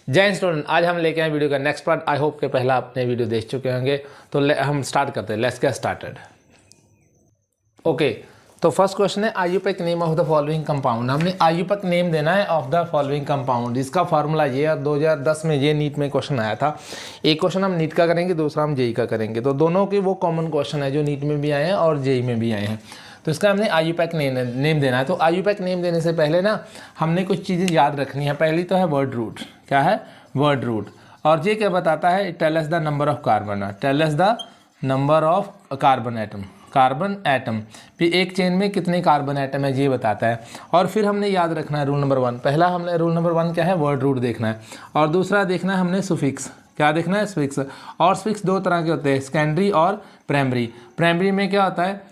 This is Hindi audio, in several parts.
जय स्टूडेंट, आज हम लेके आए वीडियो का नेक्स्ट पार्ट। आई होप के पहला आपने वीडियो देख चुके होंगे, तो हम स्टार्ट करते हैं। Let's get started. ओके, तो फर्स्ट क्वेश्चन है IUPAC name of the following compound. हमने आयुपैक नेम देना है ऑफ द फॉलोइंग कंपाउंड। इसका फार्मूला ये है, 2010 में ये नीट में क्वेश्चन आया था। एक क्वेश्चन हम नीट का करेंगे, दूसरा हम जेई का करेंगे। तो दोनों के वो कॉमन क्वेश्चन है जो नीट में भी आए हैं और जेई में भी आए हैं। तो इसका हमने आयुपैक नेम देना है। तो आयुपैक नेम देने से पहले ना हमने कुछ चीज़ें याद रखनी है। पहली तो है वर्ड रूट। क्या है? Word root. और ये क्या बताता है? Tell us the number of carbon. Tell us the number of carbon atom. Carbon atom फिर एक चेन में कितने कार्बन एटम है ये बताता है। और फिर हमने याद रखना है रूल नंबर 1। पहला हमने रूल नंबर 1 क्या है? वर्ड रूट देखना है। और दूसरा देखना है हमने सुफिक्स। क्या देखना है? सुफिक्स। और सुफिक्स दो तरह के होते हैं, सेकेंडरी और प्राइमरी। प्राइमरी में क्या होता है?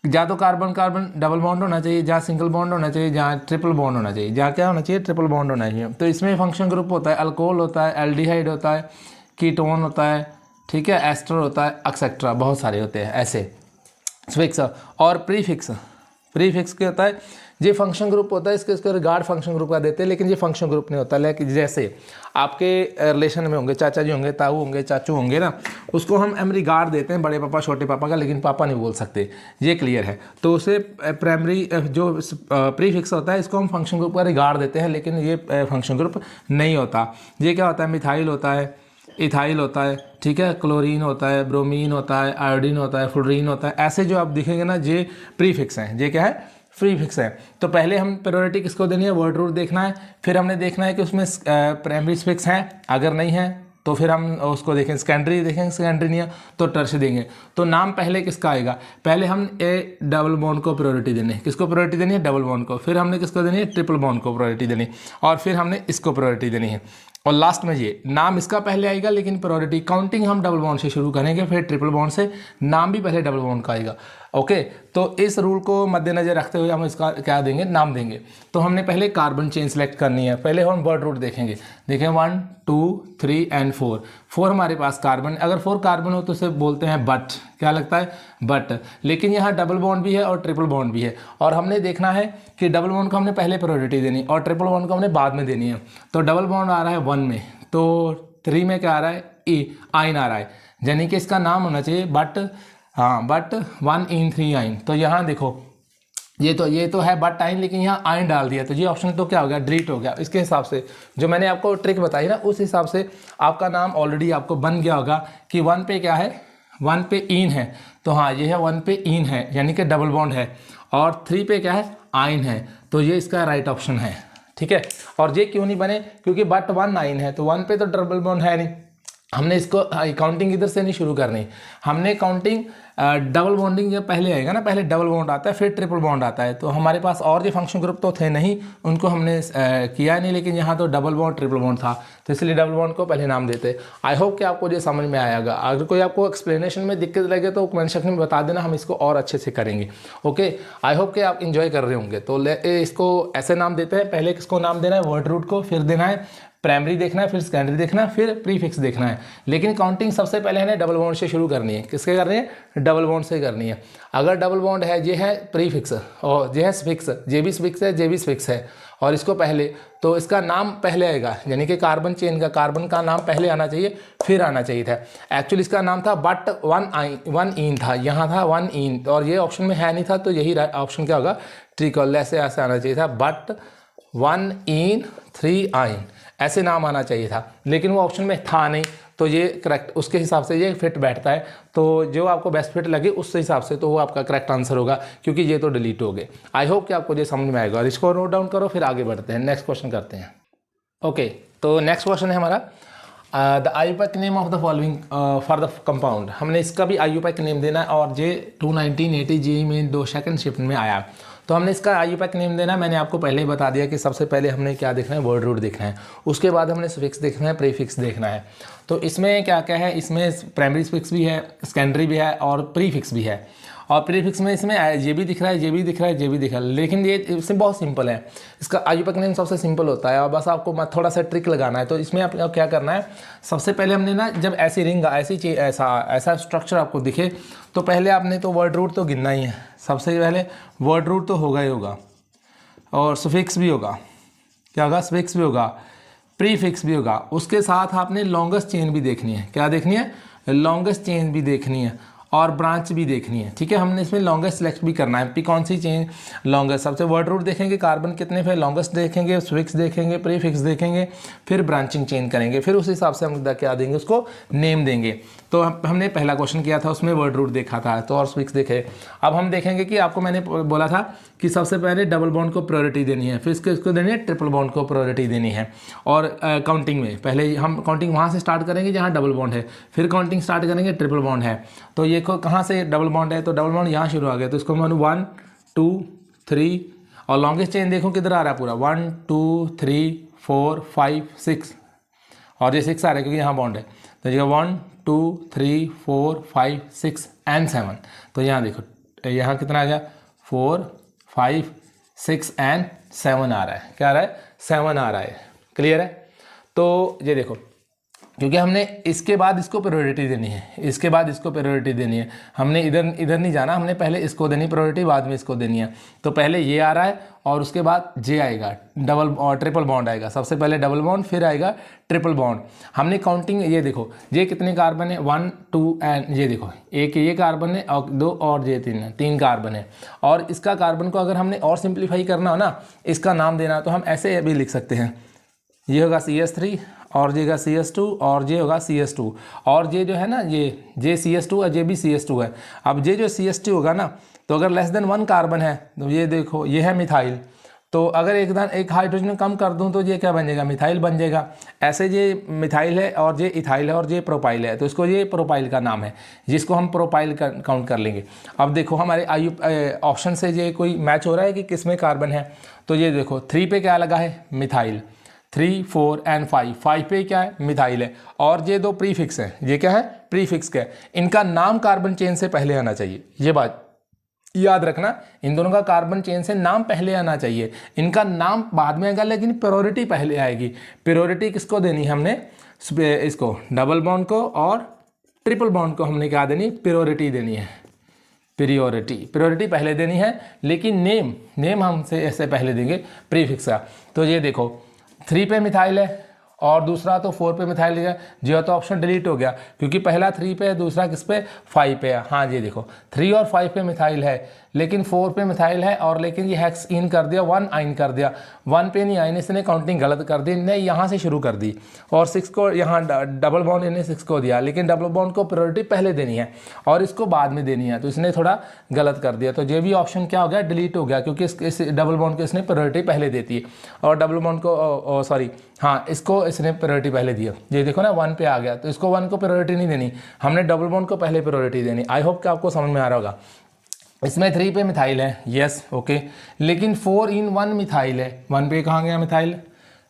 जहाँ तो कार्बन कार्बन डबल बॉन्ड होना चाहिए, जहाँ सिंगल बॉन्ड होना चाहिए, जहाँ ट्रिपल बॉन्ड होना चाहिए। जहाँ क्या होना चाहिए? ट्रिपल बॉन्ड होना चाहिए। तो इसमें फंक्शन ग्रुप होता है, अल्कोहल होता है, एल्डिहाइड होता है, कीटोन होता है, ठीक है, एस्टर होता है, एक्सेट्रा, बहुत सारे होते हैं ऐसे। फिक्स और प्रीफिक्स। प्रीफिक्स क्या होता है? ये फंक्शन ग्रुप होता है, इसके रिगार्ड फंक्शन ग्रुप का देते हैं, लेकिन ये फंक्शन ग्रुप नहीं होता। लेकिन जैसे आपके रिलेशन में होंगे, चाचा जी होंगे, ताऊ होंगे, चाचू होंगे ना, उसको हम रिगार्ड देते हैं, बड़े पापा छोटे पापा का, लेकिन पापा नहीं बोल सकते। ये क्लियर है। तो उसे प्राइमरी जो प्रीफिक्स होता है, इसको हम फंक्शन ग्रुप का रिगार्ड देते हैं, लेकिन ये फंक्शन ग्रुप नहीं होता। ये क्या होता है? मिथाइल होता है, इथाइल होता है, ठीक है, क्लोरीन होता है, ब्रोमीन होता है, आयोडीन होता है, फ्लोरीन होता है। ऐसे जो आप दिखेंगे ना, ये प्रीफिक्स हैं। ये क्या है? प्रीफिक्स है। तो पहले हम प्रायोरिटी किसको देनी है? वर्ड रूट देखना है। फिर हमने देखना है कि उसमें प्राइमरी सुफिक्स हैं, अगर नहीं है तो फिर हम उसको देखें, सेकेंडरी देखेंगे, सेकेंडरी नहीं है तो टर्शियरी देंगे। तो नाम पहले किसका आएगा? पहले हम ए डबल बॉन्ड को प्रायोरिटी देनी है। किसको प्रायोरिटी देनी है? डबल बॉन्ड को। फिर हमने किसको देनी है? ट्रिपल बॉन्ड को प्रायोरिटी देनी है। और फिर हमने इसको प्रायोरिटी देनी है। और लास्ट में ये नाम इसका पहले आएगा, लेकिन प्रायोरिटी काउंटिंग हम डबल बॉन्ड से शुरू करेंगे, फिर ट्रिपल बॉन्ड से। नाम भी पहले डबल बॉन्ड का आएगा। ओके, तो इस रूल को मद्देनजर रखते हुए हम इसका क्या देंगे? नाम देंगे। तो हमने पहले कार्बन चेन सेलेक्ट करनी है। पहले हम वर्ड रूट देखेंगे। देखें 1 2 3 एंड 4। 4 हमारे पास कार्बन। अगर 4 कार्बन हो तो उसे बोलते हैं बट। क्या लगता है? बट। लेकिन यहाँ डबल बॉन्ड भी है और ट्रिपल बॉन्ड भी है। और हमने देखना है कि डबल बॉन्ड को हमने पहले प्रायोरिटी देनी और ट्रिपल बॉन्ड को हमने बाद में देनी है। तो डबल बॉन्ड आ रहा है 1 में, तो 3 में क्या आ रहा है? ई आइन आ रहा है। यानी कि इसका नाम होना चाहिए बट, हाँ, बट 1 इन 3 आइन। तो यहाँ देखो, ये तो है बट आइन, लेकिन यहाँ आइन डाल दिया, तो ये ऑप्शन तो क्या हो गया? डिलीट हो गया। इसके हिसाब से जो मैंने आपको ट्रिक बताई ना, उस हिसाब से आपका नाम ऑलरेडी आपको बन गया होगा कि 1 पे क्या है? 1 पे इन है, तो हाँ ये है 1 पे इन है, यानी कि डबल बॉन्ड है। और 3 पे क्या है? आइन है, तो ये इसका राइट ऑप्शन है। ठीक है। और ये क्यों नहीं बने? क्योंकि बट 1 आइन है, तो 1 पे तो डबल बॉन्ड है नहीं। हमने इसको काउंटिंग इधर से नहीं शुरू करनी, हमने काउंटिंग डबल बॉन्डिंग जब पहले आएगा ना, पहले डबल बॉन्ड आता है, फिर ट्रिपल बॉन्ड आता है। तो हमारे पास और जो फंक्शन ग्रुप तो थे नहीं, उनको हमने किया नहीं, लेकिन यहाँ तो डबल बॉन्ड ट्रिपल बॉन्ड था, तो इसलिए डबल बॉन्ड को पहले नाम देते। आई होप कि आपको ये समझ में आएगा। अगर कोई आपको एक्सप्लेनेशन में दिक्कत लगे तो कमेंट सेक्शन में बता देना, हम इसको और अच्छे से करेंगे। ओके, आई होप कि आप इन्जॉय कर रहे होंगे। तो इसको ऐसे नाम देते हैं। पहले किसको नाम देना है? वर्ड रूट को। फिर देना है प्राइमरी देखना है, फिर सेकेंडरी देखना है, फिर प्रीफिक्स देखना है। लेकिन काउंटिंग सबसे पहले है डबल बॉन्ड से शुरू करनी है। किसके करनी है? डबल बॉन्ड से करनी है। अगर डबल बॉन्ड है, ये है प्रीफिक्स और ये है सफिक्स, जे भी सफिक्स है, जे भी सफिक्स है, और इसको पहले, तो इसका नाम पहले आएगा, यानी कि कार्बन चेन का कार्बन का नाम पहले आना चाहिए, फिर आना चाहिए था। एक्चुअली इसका नाम था बट 1 इन था, यहाँ था 1 इन, और ये ऑप्शन में है नहीं था, तो यही ऑप्शन क्या होगा? ट्रिकल। ऐसे आना चाहिए था, बट 1 इन 3 आइन, ऐसे नाम आना चाहिए था, लेकिन वो ऑप्शन में था नहीं, तो ये करेक्ट, उसके हिसाब से ये फिट बैठता है। तो जो आपको बेस्ट फिट लगे उस हिसाब से तो वो आपका करेक्ट आंसर होगा, क्योंकि ये तो डिलीट हो गए। आई होप कि आपको ये समझ में आएगा। और इसको नोट डाउन करो, फिर आगे बढ़ते हैं, नेक्स्ट क्वेश्चन करते हैं। ओके, तो नेक्स्ट क्वेश्चन है हमारा the IUPAC name of the following for the compound. हमने इसका भी आयुपैक नेम देना है, और ये 1980 जेईई में 2 सेकंड शिफ्ट में आया, तो हमने इसका आयुपैक नेम देना है। मैंने आपको पहले ही बता दिया कि सबसे पहले हमने क्या देखना है? वर्ड रूट देखना है, उसके बाद हमने सफिक्स देखना है, प्रीफिक्स देखना है। तो इसमें क्या क्या है? इसमें प्राइमरी सफिक्स भी है, सेकेंडरी भी है, और प्रीफिक्स भी है। और प्रीफिक्स में इसमें ये भी दिख रहा है, ये भी दिख रहा है, ये भी दिख रहा है, लेकिन ये इसमें बहुत सिंपल है। इसका आयुपैक नेम सबसे सिंपल होता है, और बस आपको थोड़ा सा ट्रिक लगाना है। तो इसमें आप क्या करना है? सबसे पहले हमने ना, जब ऐसी रिंग, ऐसी चीज, ऐसा स्ट्रक्चर आपको दिखे, तो पहले आपने तो वर्ड रूट तो गिनना ही है। सबसे पहले वर्ड रूट तो होगा ही होगा, और सफिक्स भी होगा। क्या होगा? सफिक्स भी होगा, प्रीफिक्स भी होगा, उसके साथ आपने लॉन्गेस्ट चेन भी देखनी है। क्या देखनी है? लॉन्गेस्ट चेन भी देखनी है और ब्रांच भी देखनी है। ठीक है, हमने इसमें लॉन्गेस्ट सेलेक्ट भी करना है। कौन सी चेन लॉन्गेस्ट? सबसे वर्ड रूट देखेंगे, कार्बन कितने, फिर लॉन्गेस्ट देखेंगे, स्विक्स देखेंगे, प्रीफिक्स देखेंगे, फिर ब्रांचिंग चेन करेंगे, फिर उस हिसाब से हम क्या देंगे, उसको नेम देंगे। तो हमने पहला क्वेश्चन किया था, उसमें वर्ड रूट देखा था तो और स्विक्स देखे। अब हम देखेंगे कि आपको मैंने बोला था कि सबसे पहले डबल बॉन्ड को प्रायोरिटी देनी है, फिर इसको देनी है ट्रिपल बॉन्ड को प्रायोरिटी देनी है। और काउंटिंग में पहले हम काउंटिंग वहाँ से स्टार्ट करेंगे जहाँ डबल बॉन्ड है, फिर काउंटिंग स्टार्ट करेंगे ट्रिपल बॉन्ड है। तो ये कहाँ से डबल बॉन्ड है, तो डबल बॉन्ड यहाँ शुरू आ गया, तो इसको मैं 1 2 3 और लॉन्गेस्ट चेन देखो किधर आ रहा है पूरा, 1 2 3 4 5 6 और ये 6 आ रहा है क्योंकि यहाँ बॉन्ड है। तो ये 1 2 3 4 5 6 एंड 7। तो यहाँ देखो यहाँ कितना आ गया, 4 5 6 एंड 7 आ रहा है। क्या आ रहा है? 7 आ रहा है। क्लियर है? तो ये देखो, क्योंकि हमने इसके बाद इसको प्रायोरिटी देनी है, इसके बाद इसको प्रायोरिटी देनी है, हमने इधर नहीं जाना, हमने पहले इसको देनी प्रायोरिटी, बाद में इसको देनी है। तो पहले ये आ रहा है और उसके बाद जे आएगा, डबल और ट्रिपल बॉन्ड आएगा। सबसे पहले डबल बॉन्ड, फिर आएगा ट्रिपल बॉन्ड। हमने काउंटिंग, ये देखो ये कितने कार्बन है, 1 2 एंड ये देखो एक ये कार्बन है और 2 और ये 3 है, 3 कार्बन है। और इसका कार्बन को अगर हमने और सिंप्लीफाई करना हो ना, इसका नाम देना, तो हम ऐसे भी लिख सकते हैं, ये होगा CH3 और ये होगा CS2 और ये होगा CS2 और ये जो है ना ये CS2 और ये भी CS2 है। अब ये जो CH2 होगा ना, तो अगर लेस देन 1 कार्बन है तो ये देखो ये है मिथाइल। तो अगर एक हाइड्रोजन कम कर दूं तो ये क्या बन जाएगा, मिथाइल बन जाएगा। ऐसे ये मिथाइल है और ये इथाइल है और ये प्रोपाइल है, तो इसको ये प्रोपाइल का नाम है, जिसको हम प्रोपाइल काउंट कर लेंगे। अब देखो हमारे ऑप्शन से ये कोई मैच हो रहा है कि किस में कार्बन है। तो ये देखो 3 पे क्या लगा है, मिथाइल, 3 4 एंड 5 पे क्या है, मिथाइल है। और ये 2 प्रीफिक्स हैं, ये क्या है, प्रीफिक्स का है। इनका नाम कार्बन चेन से पहले आना चाहिए, ये बात याद रखना। इन दोनों का कार्बन चेन से नाम पहले आना चाहिए, इनका नाम बाद में आएगा, लेकिन प्रायोरिटी पहले आएगी। प्रायोरिटी किसको देनी है हमने, इसको डबल बॉन्ड को और ट्रिपल बॉन्ड को हमने क्या देनी, प्रायोरिटी देनी है। प्रायोरिटी पहले देनी है, लेकिन नेम हमसे ऐसे पहले देंगे प्रीफिक्स का। तो ये देखो 3 पे मिथाइल है और दूसरा तो 4 पे मिथाइल है, जो तो ऑप्शन डिलीट हो गया क्योंकि पहला 3 पे है, दूसरा किस पे, 5 पे है। हाँ ये देखो 3 और 5 पे मिथाइल है, लेकिन 4 पे मिथाइल है और लेकिन ये हेक्स इन कर दिया, 1 आइन कर दिया। 1 पे नहीं आइन, इसने काउंटिंग गलत कर दी, ने यहाँ से शुरू कर दी और 6 को यहाँ डबल बॉन्ड इन्हें 6 को दिया, लेकिन डबल बॉन्ड को प्रायोरिटी पहले देनी है और इसको बाद में देनी है, तो इसने थोड़ा गलत कर दिया। तो ये भी ऑप्शन क्या हो गया, डिलीट हो गया, क्योंकि इस डबल बॉन्ड को इसने प्रायोरिटी पहले देती है और डबल बॉन्ड को सॉरी हाँ इसको इसने प्रायोरिटी पहले दिया। ये देखो ना 1 पे आ गया, तो इसको 1 को प्रायोरिटी नहीं देनी, हमने डबल बॉन्ड को पहले प्रायोरिटी देनी। आई होप कि आपको समझ में आ रहा होगा। इसमें 3 पे मिथाइल है, यस ओके, लेकिन 4 in 1 मिथाइल है। 1 पे कहाँ गया मिथाइल,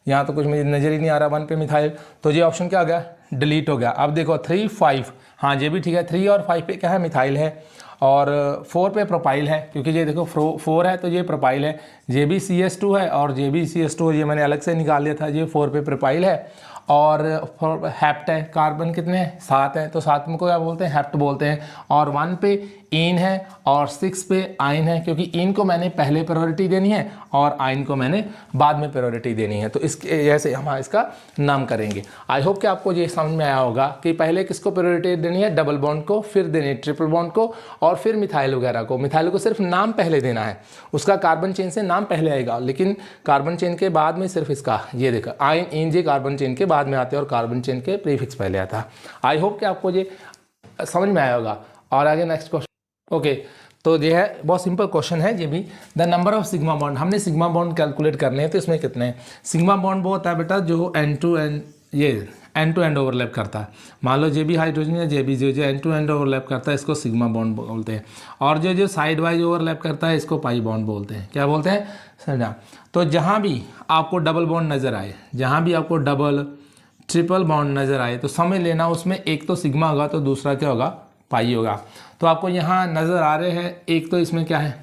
यहाँ तो कुछ मुझे नज़र ही नहीं आ रहा 1 पे मिथाइल, तो ये ऑप्शन क्या हो गया, डिलीट हो गया। अब देखो 3 5, हाँ ये भी ठीक है, 3 और 5 पे क्या है, मिथाइल है और 4 पे प्रोपाइल है, क्योंकि ये देखो 4 है तो ये प्रोपाइल है, ये भी CS2 है और ये भी CS2 है, ये मैंने अलग से निकाल लिया था, ये 4 पे प्रोपाइल है और हेप्ट है। कार्बन कितने हैं, 7 है, तो 7 में को क्या बोलते हैं, हेप्ट बोलते हैं। और 1 पे इन है और 6 पे आइन है, क्योंकि इन को मैंने पहले प्रायोरिटी देनी है और आइन को मैंने बाद में प्रायोरिटी देनी है, तो इसके ऐसे हम इसका नाम करेंगे। आई होप कि आपको ये समझ में आया होगा कि पहले किसको प्रायोरिटी देनी है, डबल बॉन्ड को, फिर देनी है ट्रिपल बॉन्ड को और फिर मिथाइल वगैरह को। मिथाइल को सिर्फ नाम पहले देना है, उसका कार्बन चेन से नाम पहले आएगा, लेकिन कार्बन चेन के बाद में सिर्फ इसका ये देखा आइन इन जे कार्बन चेन के बाद में आते हैं और कार्बन चेन के प्रीफिक्स पहले आता है। आई होप कि आपको ये समझ में आया होगा। और आगे नेक्स्ट क्वेश्चन, ओके तो ये है बहुत सिंपल क्वेश्चन है ये भी। The number of sigma bond, हमने सिग्मा बॉन्ड कैलकुलेट करने हैं, तो इसमें कितने हैं। सिग्मा बॉन्ड वो होता है बेटा जो एंड टू एंड ओवरलैप करता है। मान लो जे भी हाइड्रोजन या जे भी जो एंड टू एंड ओवरलैप करता है इसको सिग्मा बॉन्ड बोलते हैं, और जो साइड वाइज ओवरलैप करता है इसको पाई बॉन्ड बोलते हैं। क्या बोलते हैं, समझा। तो जहाँ भी आपको डबल बॉन्ड नज़र आए, जहाँ भी आपको डबल ट्रिपल बॉन्ड नज़र आए, तो समझ लेना उसमें एक तो सिग्मा होगा तो दूसरा क्या होगा, पाई होगा। तो आपको यहाँ नज़र आ रहे हैं, एक तो इसमें क्या है,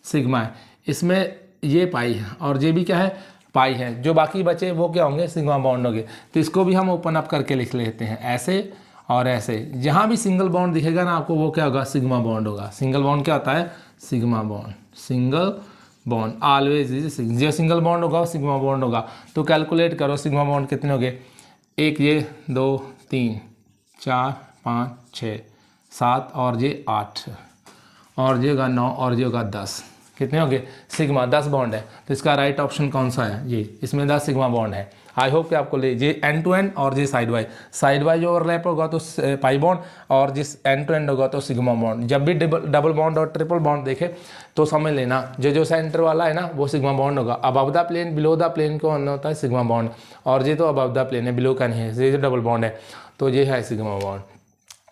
सिग्मा है, इसमें ये पाई है और ये भी क्या है, पाई है। जो बाकी बचे वो क्या होंगे, सिग्मा बॉन्ड होंगे। तो इसको भी हम ओपन अप करके लिख लेते हैं ऐसे और ऐसे। जहाँ भी सिंगल बॉन्ड दिखेगा ना आपको, वो क्या होगा, सिग्मा बॉन्ड होगा। सिंगल बॉन्ड क्या होता है, sigma bond, single bond always is, जो सिंगल बॉन्ड होगा वो सिग्मा बॉन्ड होगा। तो कैलकुलेट करो सिग्मा बॉन्ड कितने हो गए, एक ये 2 3 4 5 6 7 और ये 8 और ये होगा 9 और ये होगा 10, कितने हो गए सिग्मा, 10 बॉन्ड है। तो इसका राइट ऑप्शन कौन सा है, ये इसमें 10 सिग्मा बॉन्ड है। आई होप कि आपको ये एंड टू एंड और ये साइड वाइज ओवरलैप होगा तो पाई बॉन्ड, और जिस एंड टू एंड होगा तो सिग्मा बॉन्ड। जब भी डबल बॉन्ड और ट्रिपल बॉन्ड देखे तो समझ लेना जो सेंटर वाला है ना वो सिग्मा बॉन्ड होगा। Above the plane below the plane को होता है सिग्मा बॉन्ड, और ये तो अबव द प्लेन है, बिलो का नहीं है, ये जो डबल बॉन्ड है तो ये है सिग्मा बॉन्ड,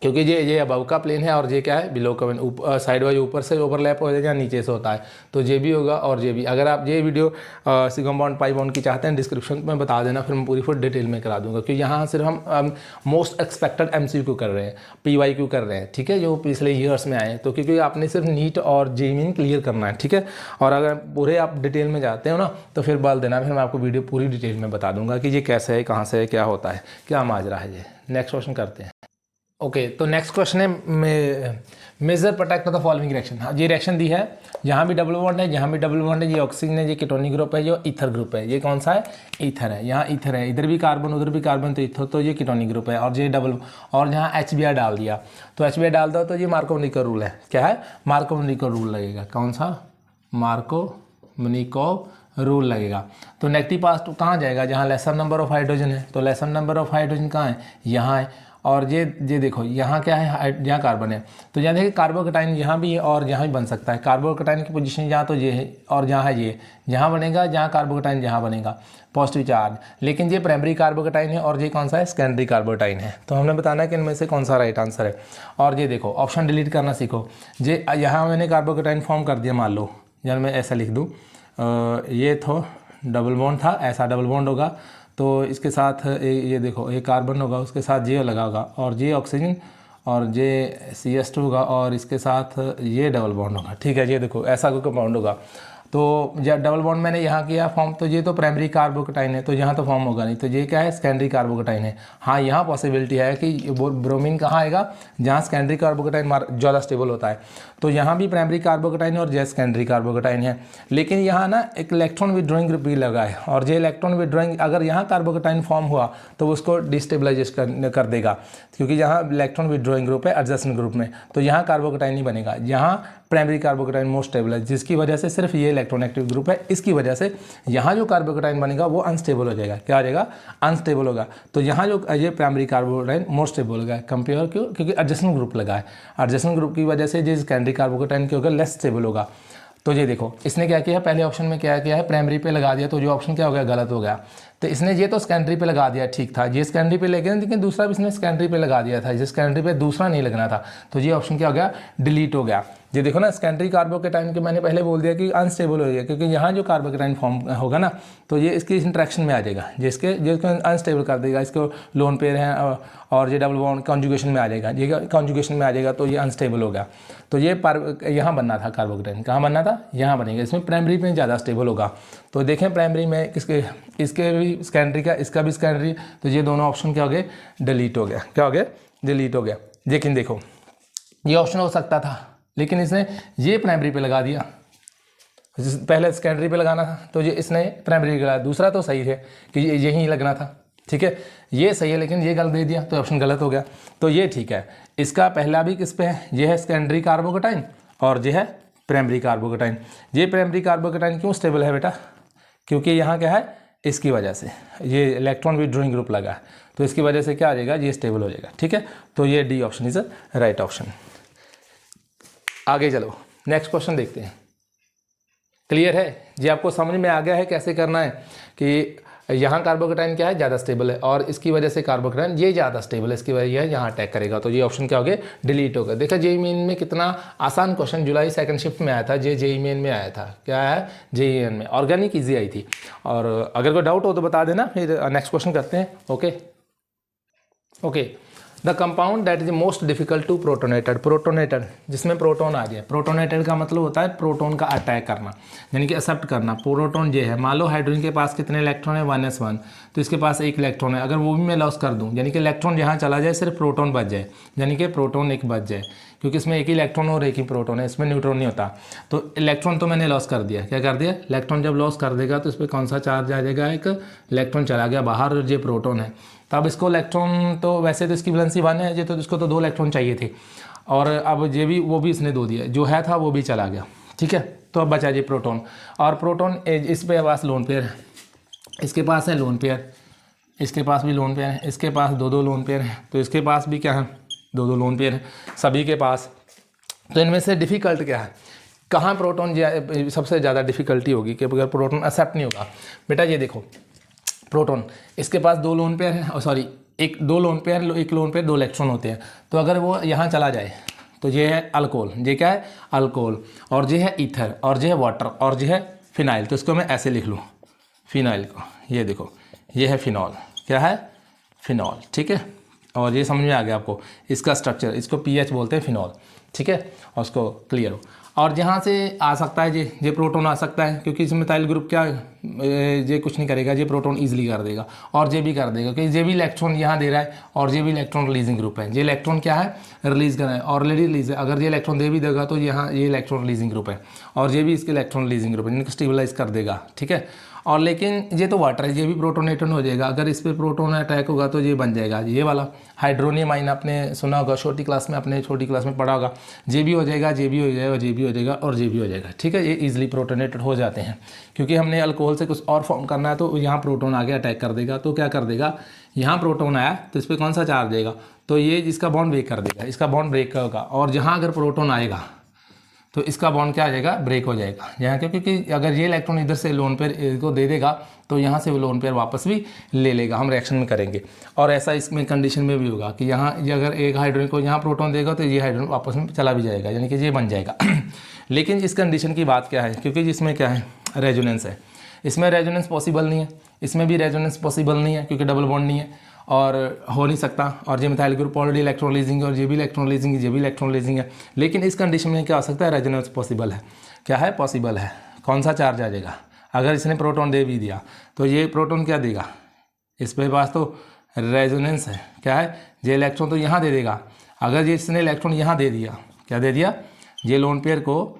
क्योंकि ये अबव का प्लेन है और ये क्या है बिलो का, साइड वाइज ऊपर से ओवरलैप हो जाएगा, नीचे से होता है, तो ये भी होगा और ये भी। अगर आप ये video sigma bond pi bond की चाहते हैं डिस्क्रिप्शन में बता देना, फिर मैं पूरी फुल डिटेल में करा दूंगा, क्योंकि यहाँ सिर्फ हम मोस्ट एक्सपेक्टेड MCQ कर रहे हैं, PYQ कर रहे हैं, ठीक है, जो पिछले ईयर्स में आए। तो क्योंकि आपने सिर्फ नीट और JEE क्लियर करना है, ठीक है, और अगर पूरे आप डिटेल में जाते हो ना तो फिर बोल देना, फिर मैं आपको वीडियो पूरी डिटेल में बता दूंगा कि ये कैसे है, कहाँ से है, क्या होता है, क्या माजरा है ये। नेक्स्ट क्वेश्चन करते हैं। ओके तो नेक्स्ट क्वेश्चन है major product the following reaction. हाँ ये रिएक्शन दी है, जहाँ भी डबल बॉन्ड है, जहाँ भी डबल बॉन्ड है, ये ऑक्सीजन है, ये कीटोनिक ग्रुप है, ये ईथर ग्रुप है। ये कौन सा है, ईथर है, यहाँ ईथर है, इधर भी कार्बन उधर भी कार्बन तो ईथर, तो ये कीटोनिक ग्रुप है, और ये डबल, और जहाँ HBr डाल दिया तो HBr डाल दो तो ये मार्कोव-निकोव रूल है। क्या है, मार्कोव-निकोव रूल लगेगा। कौन सा, मार्कोव-निकोव रूल लगेगा। तो नेगेटिव पास कहाँ जाएगा, जहाँ लेसर नंबर ऑफ हाइड्रोजन है, तो लेसर नंबर ऑफ हाइड्रोजन कहाँ है, यहाँ है, और ये देखो यहाँ क्या है, यहाँ कार्बन है, तो यहाँ देखिए कार्बोकटाइन यहाँ भी है और यहाँ भी बन सकता है। कार्बोकटाइन की पोजीशन यहाँ तो ये है और जहाँ है ये, जहाँ बनेगा जहाँ कार्बोकटाइन जहाँ बनेगा पॉजिटिव चार्ज, लेकिन ये प्राइमरी कार्बोकटाइन है और ये कौन सा है, सेकेंडरी कार्बोकटाइन है। तो हमने बताना है कि इनमें से कौन सा राइट आंसर है। और ये देखो ऑप्शन डिलीट करना सीखो। ये यहाँ मैंने कार्बोकटाइन फॉर्म कर दिया, मान लो यार मैं ऐसा लिख दूँ, ये तो डबल बॉन्ड था, ऐसा डबल बॉन्ड होगा, तो इसके साथ ये देखो ये कार्बन होगा, उसके साथ ये लगा होगा, और ये ऑक्सीजन और ये CH2 होगा, और इसके साथ ये डबल बॉन्ड होगा, ठीक है। ये देखो ऐसा कोई कंपाउंड होगा, तो जब डबल बॉन्ड मैंने यहाँ किया फॉर्म, तो ये तो प्राइमरी कार्बोकटाइन है, तो यहाँ तो फॉर्म होगा नहीं, तो ये क्या है, सेकेंडरी कार्बोकटाइन है। हाँ यहाँ पॉसिबिलिटी है कि ब्रोमीन कहाँ आएगा, जहाँ सेकेंडरी कार्बोकटाइन ज़्यादा स्टेबल होता है, तो यहाँ भी प्राइमरी कार्बोकटाइन है और ये सेकेंडरी कार्बोकटाइन है। लेकिन यहाँ ना एक इलेक्ट्रॉन विड्रॉइंग ग्रुप भी लगा है, और ये इलेक्ट्रॉन विड्रॉइंग अगर यहाँ कार्बोकटाइन फॉर्म हुआ तो उसको डिस्टेबलाइज कर देगा, क्योंकि यहाँ इलेक्ट्रॉन विड्रॉइंग ग्रुप है एडजेसेंट ग्रुप में, तो यहाँ कार्बोकटाइन नहीं बनेगा। यहाँ प्राइमरी कार्बोकटाइन मोस्ट स्टेबल है, जिसकी वजह से सिर्फ ये इलेक्ट्रॉन एक्टिव ग्रुप है, इसकी वजह से यहाँ जो कार्बोकटाइन बनेगा वो अनस्टेबल हो जाएगा। क्या हो जाएगा, अनस्टेबल होगा। तो यहाँ जो ये प्राइमरी कार्बोकटाइन मोस्ट स्टेबल होगा कंपेयर, क्यों, क्योंकि एडजेसेंट ग्रुप लगा है, एडजेसेंट ग्रुप की वजह से जो सेकेंडरी कार्बोकटाइन के होगा लेस स्टेबल होगा। तो ये देखो इसने क्या किया, पहले ऑप्शन में क्या किया है, प्राइमरी पे लगा दिया, तो जो ऑप्शन क्या हो गया, गलत हो गया। तो इसने ये तो सेकेंडरी पे लगा दिया, ठीक था, ये सेकेंडरी पे लेकिन दूसरा भी इसने सेकेंडरी पे लगा दिया था, जिस सेकेंडरी पे दूसरा नहीं लगना था, तो ये ऑप्शन क्या हो गया, डिलीट हो गया। ये देखो ना सेकेंडरी कार्बोकटाइन के मैंने पहले बोल दिया कि अनस्टेबल हो गया, क्योंकि यहाँ जो कार्बोकटाइन फॉर्म होगा ना तो ये इसकी इंट्रैक्शन में आ जाएगा, जिसको अनस्टेबल कर देगा, इसको लोन पेयर है और ये डबल बॉन्ड कॉन्जुगेशन में आ जाएगा, ये कॉन्जुगेशन में आ जाएगा, तो ये अनस्टेबल हो गया। तो ये यहाँ बनना था कार्बोकटाइन, कहाँ बनना था, यहाँ बनेगा, इसमें प्राइमरी में ज़्यादा स्टेबल होगा। तो देखें प्राइमरी में इसके भी सेकेंडरी का, इसका भी सेकेंडरी, तो ये दोनों ऑप्शन क्या हो गए, डिलीट हो गया। क्या हो गया, डिलीट हो गया। लेकिन देखो ये ऑप्शन हो सकता था, लेकिन इसने ये प्राइमरी पे लगा दिया, पहले सेकेंडरी पे लगाना था, तो ये इसने प्राइमरी पे लगाया। दूसरा तो सही है कि यही लगना था, ठीक है, ये सही है, लेकिन ये गलत दे दिया, तो ऑप्शन गलत हो गया। तो ये ठीक है, इसका पहला भी किस पे है, ये है सेकेंडरी कार्बोकटाइन और ये है प्राइमरी कार्बोकटाइन। ये प्राइमरी कार्बोकटाइन क्यों स्टेबल है बेटा, क्योंकि यहाँ क्या है, इसकी वजह से ये इलेक्ट्रॉन विड्रॉइंग ग्रुप लगा है, तो इसकी वजह से क्या आ जाएगा, ये स्टेबल हो जाएगा, ठीक है। तो ये D option is a right option. आगे चलो नेक्स्ट क्वेश्चन देखते हैं। क्लियर है, ये आपको समझ में आ गया है कैसे करना है, कि यहाँ कार्बोकटाइन क्या है, ज़्यादा स्टेबल है, और इसकी वजह से कार्बोकटाइन ये ज़्यादा स्टेबल है, इसकी वजह यहाँ अटैक करेगा, तो ये ऑप्शन क्या हो गया, डिलीट होगा। देखा JEE मेन में कितना आसान क्वेश्चन जुलाई सेकंड शिफ्ट में आया था, JEE मेन में आया था, क्या है, JEE मेन में ऑर्गेनिक ईजी आई थी। और अगर कोई डाउट हो तो बता देना, फिर नेक्स्ट क्वेश्चन करते हैं। Okay, the compound that is most difficult to protonated, protonated जिसमें प्रोटोन आ जाए। प्रोटोनेटेड का मतलब होता है प्रोटोन का अटैक करना, यानी कि एक्सेप्ट करना। प्रोटोन ये है, मान लो हाइड्रोजन के पास कितने इलेक्ट्रॉन है, 1s1, तो इसके पास एक इलेक्ट्रॉन है, अगर वो भी मैं लॉस कर दूं, यानी कि इलेक्ट्रॉन जहाँ चला जाए सिर्फ प्रोटोन बच जाए, यानी कि प्रोटोन एक बच जाए, क्योंकि इसमें एक ही इलेक्ट्रॉन और एक ही प्रोटोन है, इसमें न्यूट्रॉन नहीं होता। तो इलेक्ट्रॉन तो मैंने लॉस कर दिया, क्या कर दिया, इलेक्ट्रॉन जब लॉस कर देगा तो इस पर कौन सा चार्ज आ जाएगा, एक इलेक्ट्रॉन चला गया बाहर और ये प्रोटोन है। तो अब इसको इलेक्ट्रॉन तो वैसे तो इसकी वैलेंसी 1 है ये, तो इसको तो 2 इलेक्ट्रॉन चाहिए थे, और अब ये भी वो भी इसने 2 दिया, जो है था वो भी चला गया, ठीक है। तो अब बचा ये प्रोटोन, और प्रोटोन इस पे पास लोन पेयर है, इसके पास है लोन पेयर, इसके पास भी लोन पेयर है, इसके पास 2 लोन पेयर है, तो इसके पास भी क्या है, 2 लोन पेयर है सभी के पास। तो इनमें से डिफ़िकल्ट क्या है, कहाँ प्रोटोन सबसे ज़्यादा डिफ़िकल्टी होगी कि अगर प्रोटोन एक्सेप्ट नहीं होगा। बेटा ये देखो प्रोटोन, इसके पास 2 लोन पेयर है, सॉरी 2 लोन पेयर, एक लोन पेयर 2 इलेक्ट्रॉन होते हैं। तो अगर वो यहाँ चला जाए तो ये है अल्कोहल, ये क्या है अल्कोहल, और ये है ईथर, और ये है वाटर, और ये है फिनाइल। तो इसको मैं ऐसे लिख लूँ फिनाइल को, ये देखो ये है फिनॉल, क्या है फिनॉल, ठीक है। और ये समझ में आ गया आपको इसका स्ट्रक्चर, इसको पीएच बोलते हैं फिनॉल, ठीक है, और उसको क्लियर हो। और जहाँ से आ सकता है ये प्रोटोन आ सकता है, क्योंकि इसमें मिथाइल ग्रुप क्या ये कुछ नहीं करेगा, ये प्रोटोन इजीली कर देगा, और ये भी कर देगा, क्योंकि ये भी इलेक्ट्रॉन यहाँ दे रहा है, और ये भी इलेक्ट्रॉन रिलीजिंग ग्रुप है। ये इलेक्ट्रॉन क्या है, रिलीज कर रहा है, ऑलरेडी रिलीज है। अगर ये इलेक्ट्रॉन दे भी देगा तो यहाँ ये इलेक्ट्रॉन रिलीजिंग ग्रुप है, और ये भी इसके इलेक्ट्रॉन रिलीजिंग ग्रुप है, इनको स्टेबलाइज कर देगा, ठीक है। और लेकिन ये तो वाटर है, ये भी प्रोटोनेटेड हो जाएगा। अगर इस पर प्रोटोन अटैक होगा तो ये बन जाएगा ये वाला हाइड्रोनियम आयन, आपने सुना होगा छोटी क्लास में, अपने छोटी क्लास में पढ़ा होगा। ये भी हो जाएगा, ये भी हो जाएगा, ये भी हो जाएगा, और ये भी हो जाएगा, ठीक है। ये इजीली प्रोटोनेटेड हो जाते हैं, क्योंकि हमने अल्कोहल से कुछ और फॉर्म करना है, तो यहाँ प्रोटोन आगे अटैक कर देगा। तो क्या कर देगा, यहाँ प्रोटोन आया तो इस पर कौन सा चार्ज देगा, तो ये इसका बॉन्ड ब्रेक कर देगा, इसका बॉन्ड ब्रेक होगा। और जहाँ अगर प्रोटोन आएगा तो इसका बॉन्ड क्या आ जाएगा, ब्रेक हो जाएगा यहाँ, क्योंकि अगर ये इलेक्ट्रॉन इधर से लोन पेयर को दे देगा तो यहाँ से वो लोन पेयर वापस भी ले लेगा, हम रिएक्शन में करेंगे। और ऐसा इसमें कंडीशन में भी होगा कि यहाँ ये अगर एक हाइड्रोजन को यहाँ प्रोटोन देगा तो ये हाइड्रोजन वापस में चला भी जाएगा, यानी कि ये बन जाएगा। लेकिन इस कंडीशन की बात क्या है, क्योंकि इसमें क्या है, रेजोनेंस है, इसमें रेजोनेंस पॉसिबल नहीं है, इसमें भी रेजोनेंस पॉसिबल नहीं है, क्योंकि डबल बॉन्ड नहीं है और हो नहीं सकता। और ये methyl group already electron releasing है, और ये भी इलेक्ट्रॉन रिलीजिंग है, ये भी इलेक्ट्रॉन रिलीजिंग है। लेकिन इस कंडीशन में क्या हो सकता है, रेजोनेंस पॉसिबल है। क्या है, पॉसिबल है। कौन सा चार्ज आ जाएगा, अगर इसने प्रोटॉन दे भी दिया तो ये प्रोटॉन क्या देगा, इस पे पास तो रेजोनेंस है, क्या है, ये इलेक्ट्रॉन तो यहाँ दे देगा। अगर ये इसने इलेक्ट्रॉन यहाँ दे दिया, क्या दे दिया, ये लोन पेयर को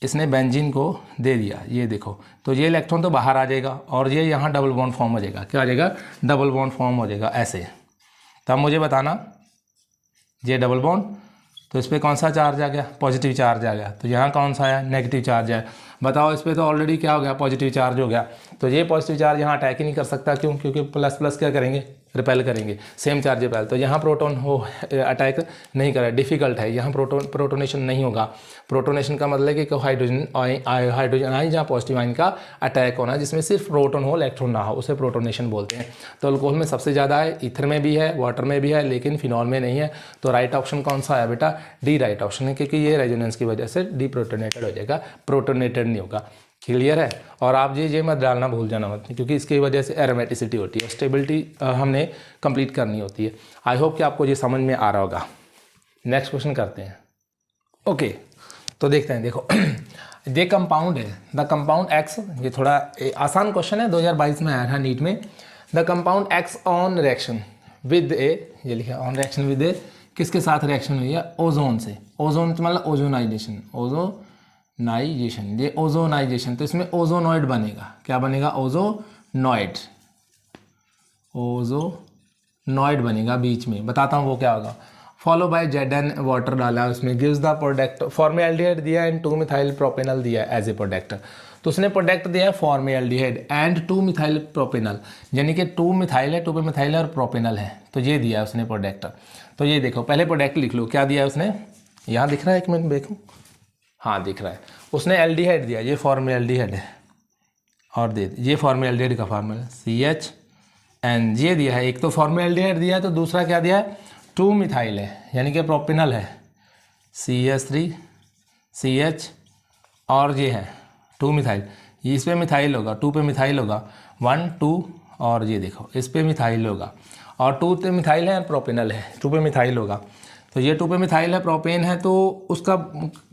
इसने बेंजीन को दे दिया, ये देखो, तो ये इलेक्ट्रॉन तो बाहर आ जाएगा, और ये यहाँ डबल बॉन्ड फॉर्म हो जाएगा, क्या आ जाएगा, डबल बॉन्ड फॉर्म हो जाएगा ऐसे। तब मुझे बताना ये डबल बॉन्ड, तो इस पर कौन सा चार्ज आ गया, पॉजिटिव चार्ज आ गया। तो यहाँ कौन सा आया, नेगेटिव चार्ज है। बताओ इस पर तो ऑलरेडी क्या हो गया, पॉजिटिव चार्ज हो गया। तो ये पॉजिटिव चार्ज यहाँ अटैक ही नहीं कर सकता, क्यों, क्योंकि प्लस प्लस क्या करेंगे, रिपेल करेंगे, सेम चार्ज रिपेल। तो यहाँ प्रोटॉन हो अटैक नहीं करे, डिफिकल्ट है, यहाँ प्रोटोनेशन नहीं होगा। प्रोटोनेशन का मतलब है कि हाइड्रोजन आयन जहाँ पॉजिटिव आयन का अटैक होना, जिसमें सिर्फ प्रोटोन हो इलेक्ट्रॉन ना हो, उसे प्रोटोनेशन बोलते हैं। तो अल्कोहल में सबसे ज़्यादा है, ईथर में भी है, वाटर में भी है, लेकिन फिनॉल में नहीं है। तो राइट ऑप्शन कौन सा है बेटा, डी राइट ऑप्शन है, क्योंकि ये रेजोनेंस की वजह से डीप्रोटोनेटेड हो जाएगा, प्रोटोनेटेड नहीं होगा। क्लियर है। और आप ये मत डालना भूल जाना मत, क्योंकि इसकी वजह से एरोमेटिसिटी होती है, स्टेबिलिटी हमने कंप्लीट करनी होती है। आई होप कि आपको ये समझ में आ रहा होगा। नेक्स्ट क्वेश्चन करते हैं। ओके, तो देखते हैं, देखो ये कंपाउंड है, द कंपाउंड एक्स, ये थोड़ा आसान क्वेश्चन है, 2022 में आया था नीट में। The compound X on reaction with A, ये लिखा ऑन रिएक्शन विद ए, किसके साथ रिएक्शन हुई है, ओजोन से। ओजोन मतलब ओजोनाइजेशन, ओजोनाइजेशन, ये ओजोनाइजेशन, तो इसमें ओजोनॉइड बनेगा, क्या बनेगा, ओजोनॉइड, ओजोनॉइड बनेगा बीच में, बताता हूँ वो क्या होगा। फॉलो बाय जेडन वाटर डाला उसमें, गिव्स द प्रोडक्ट, फॉर्मेल्डिहाइड दिया एंड 2 मिथाइल प्रोपेनल दिया एज ए प्रोडक्ट। तो उसने प्रोडक्ट दिया है फॉर्मेल्डिहाइड एंड 2 मिथाइल प्रोपेनल, यानी कि 2 मिथाइल है, 2 पे मिथाइल है और प्रोपेनल है, तो ये दिया है उसने प्रोडक्ट। तो ये देखो, पहले प्रोडक्ट लिख लो, क्या दिया है उसने, यहाँ दिख रहा है, एक मिनट देखो, हाँ दिख रहा है, उसने एल्डिहाइड दिया, ये फॉर्मेल्डिहाइड है, और दे ये फॉर्मेल्डिहाइड का फार्मूला CHN, ये दिया है, एक तो फॉर्मेल्डिहाइड दिया है, तो दूसरा क्या दिया है, 2 मिथाइल है, यानी कि प्रोपेनल है, CH3CH, और ये है 2 मिथाइल, इस पे मिथाइल होगा, 2 पे मिथाइल होगा, 1 2, और ये देखो इस पे मिथाइल होगा, और 2 पे मिथाइल है और प्रोपेनल है, 2 पे मिथाइल होगा। तो ये 2 पे मिथाइल है, प्रोपेन है, तो उसका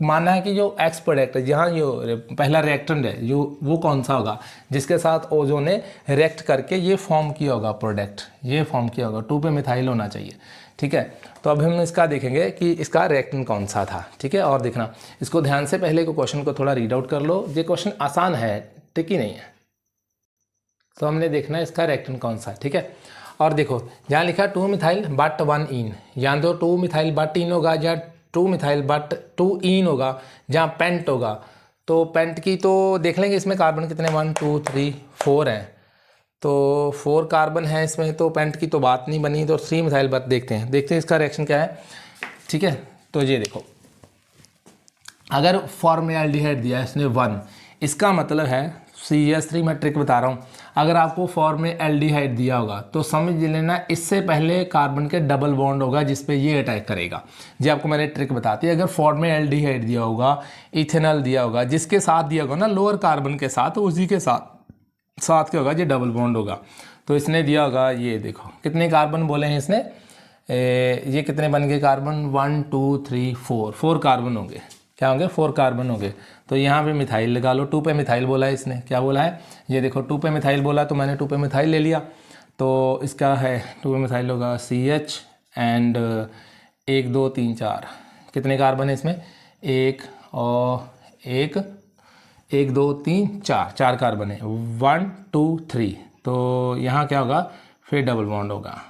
मानना है कि जो एक्स प्रोडक्ट है, जहाँ जो पहला रिएक्टेंट है जो वो कौन सा होगा, जिसके साथ ओजोन ने रिएक्ट करके ये फॉर्म किया होगा प्रोडक्ट, ये फॉर्म किया होगा, 2 पे मिथाइल होना चाहिए। ठीक है, तो अब हम इसका देखेंगे कि इसका रिएक्टेंट कौन सा था। ठीक है, और देखना इसको ध्यान से, पहले को क्वेश्चन को थोड़ा रीड आउट कर लो, ये क्वेश्चन आसान है, ट्रिकी नहीं है। तो हमने देखना है इसका रिएक्टेंट कौन सा है। ठीक है, और देखो जहाँ लिखा 2 मिथाइल बट 1 इन, या तो 2 मिथाइल बट इन होगा या 2 मिथाइल बट 2 इन होगा, जहाँ पेंट होगा। तो पेंट की तो देख लेंगे, इसमें कार्बन कितने 1 2 3 4 हैं, तो 4 कार्बन है इसमें, तो पेंट की तो बात नहीं बनी। तो 3 मिथाइल बट देखते हैं इसका रिएक्शन क्या है। ठीक है, तो ये देखो, अगर फॉर्मेल्डिहाइड दिया है इसने 1, इसका मतलब है CH3, मैं ट्रिक बता रहा हूँ, अगर आपको फॉर्मेल्डिहाइड दिया होगा तो समझ लेना इससे पहले कार्बन के डबल बॉन्ड होगा जिस पे ये अटैक करेगा। जी आपको मैंने ट्रिक बताती है, अगर फॉर्मेल्डिहाइड दिया होगा, इथेनॉल दिया होगा, जिसके साथ दिया होगा ना लोअर कार्बन के साथ, तो उसी के साथ क्या होगा, ये डबल बॉन्ड होगा। तो इसने दिया होगा, ये देखो कितने कार्बन बोले हैं इसने, ये कितने बन गए कार्बन 1 2 3 4 कार्बन होंगे, क्या होंगे 4 कार्बन होंगे। तो यहाँ पे मिथाइल लगा लो, 2 पे मिथाइल बोला है इसने, क्या बोला है, ये देखो 2 पे मिथाइल बोला, तो मैंने 2 पे मिथाइल ले लिया। तो इसका है 2 पे मिथाइल होगा CH एंड 1 2 3 4, कितने कार्बन है इसमें, 1 और 1 1 2 3 4 कार्बन है, 1 2 3। तो यहाँ क्या होगा, फिर डबल बॉन्ड होगा,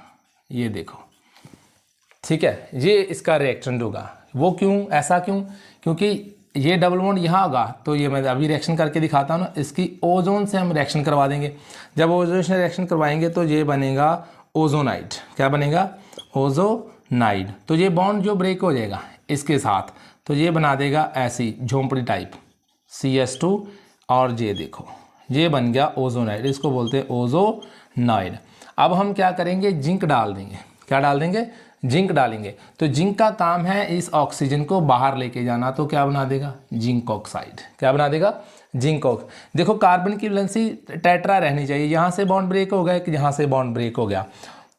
ये देखो। ठीक है, ये इसका रिएक्टेंट होगा। वो क्यों, ऐसा क्यों, क्योंकि ये डबल बॉन्ड यहाँ होगा, तो ये मैं अभी रिएक्शन करके दिखाता हूँ ना, इसकी ओजोन से हम रिएक्शन करवा देंगे। जब ओजोन से रिएक्शन करवाएंगे तो ये बनेगा ओजोनाइड, क्या बनेगा, ओजोनाइड। तो ये बॉन्ड जो ब्रेक हो जाएगा इसके साथ, तो ये बना देगा ऐसी झोंपड़ी टाइप CH2, और ये देखो ये बन गया ओजोनाइड, इसको बोलते हैं ओजोनाइड। अब हम क्या करेंगे, जिंक डाल देंगे, क्या डाल देंगे, जिंक डालेंगे। तो जिंक का काम है इस ऑक्सीजन को बाहर लेके जाना, तो क्या बना देगा, जिंक ऑक्साइड, क्या बना देगा, जिंक ऑक्साइड। देखो कार्बन की वैलेंसी टेट्रा रहनी चाहिए, यहाँ से बॉन्ड ब्रेक हो गया, एक यहाँ से बॉन्ड ब्रेक हो गया,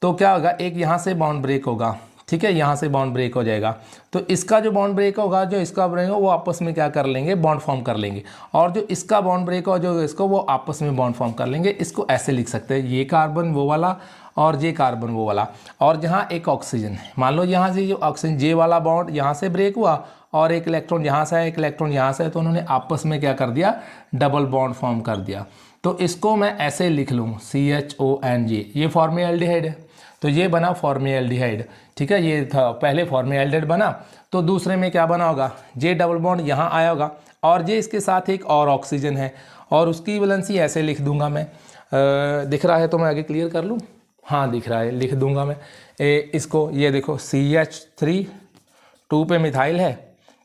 तो क्या होगा, एक यहाँ से बॉन्ड ब्रेक होगा, ठीक है, यहाँ से बॉन्ड ब्रेक हो जाएगा, तो इसका जो बॉन्ड ब्रेक होगा, जो इसका ब्रेक होगा, वो आपस में क्या कर लेंगे, बॉन्ड फॉर्म कर लेंगे, और जो इसका बॉन्ड ब्रेक हो जो इसको, वो आपस में बॉन्ड फॉर्म कर लेंगे। इसको ऐसे लिख सकते हैं, ये कार्बन वो वाला और ये कार्बन वो वाला, और जहाँ एक ऑक्सीजन है, मान लो यहाँ से जो ऑक्सीजन जे वाला बॉन्ड यहाँ से ब्रेक हुआ और एक इलेक्ट्रॉन यहाँ से है, एक इलेक्ट्रॉन यहाँ से है, तो उन्होंने आपस में क्या कर दिया, डबल बॉन्ड फॉर्म कर दिया। तो इसको मैं ऐसे लिख लूँ CHONG, ये फॉर्मेल्डिहाइड है, तो ये बना फॉर्मेल्डिहाइड। ठीक है, ये था पहले फॉर्मेल्डिहाइड बना, तो दूसरे में क्या बना होगा, जे डबल बॉन्ड यहाँ आया होगा, और जे इसके साथ एक और ऑक्सीजन है, और उसकी वैलेंसी ऐसे लिख दूंगा मैं, दिख रहा है तो मैं आगे क्लियर कर लूँ, हाँ दिख रहा है, लिख दूंगा मैं इसको। ये देखो CH3 2 पे मिथाइल है,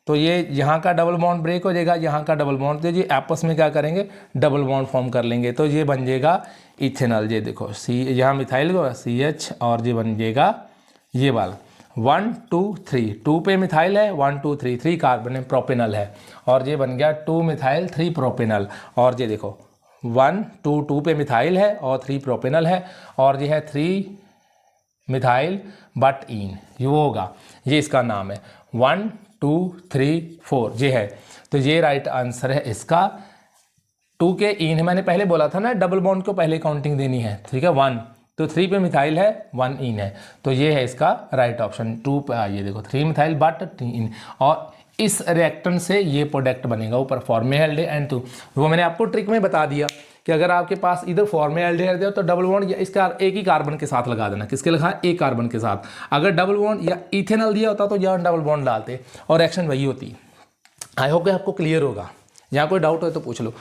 तो ये यहाँ का डबल बॉन्ड ब्रेक हो जाएगा, यहाँ का डबल बॉन्ड, तो ये आपस में क्या करेंगे, डबल बॉन्ड फॉर्म कर लेंगे, तो ये बन जाएगा इथेनॉल। ये देखो यहाँ मिथाइल को CH, और ये बन जाएगा ये वाला 1 2 3, 2 पे मिथाइल है, 1 2 3 3 कार्बन है, प्रोपेनल है, और ये बन गया 2 मिथाइल 3 प्रोपेनल। और ये देखो 1 2 2 पे मिथाइल है और 3 प्रोपेनल है, और ये है 3 मिथाइल बट इन, ये होगा, ये इसका नाम है 1 2 3 4, ये है। तो ये राइट आंसर है इसका। 2 के इन है, मैंने पहले बोला था ना, डबल बॉन्ड को पहले काउंटिंग देनी है, ठीक है 1, तो 3 पे मिथाइल है, 1 इन है, तो ये है इसका राइट ऑप्शन। 2 पे ये देखो 3 मिथाइल बट 3 इन, और इस रिएक्टेंट से ये प्रोडक्ट बनेगा ऊपर फॉर्मेल्डिहाइड एंड 2। वो मैंने आपको ट्रिक में बता दिया कि अगर आपके पास इधर फॉर्मेल्डिहाइड दिया तो डबल बॉन्ड या इसका एक ही कार्बन के साथ लगा देना, किसके लगा, एक कार्बन के साथ। अगर डबल बॉन्ड या इथेनॉल दिया होता तो यहाँ डबल बॉन्ड डालते और रिएक्शन वही होती। आई होप कि आपको क्लियर होगा। यहाँ कोई डाउट हो तो पूछ लो।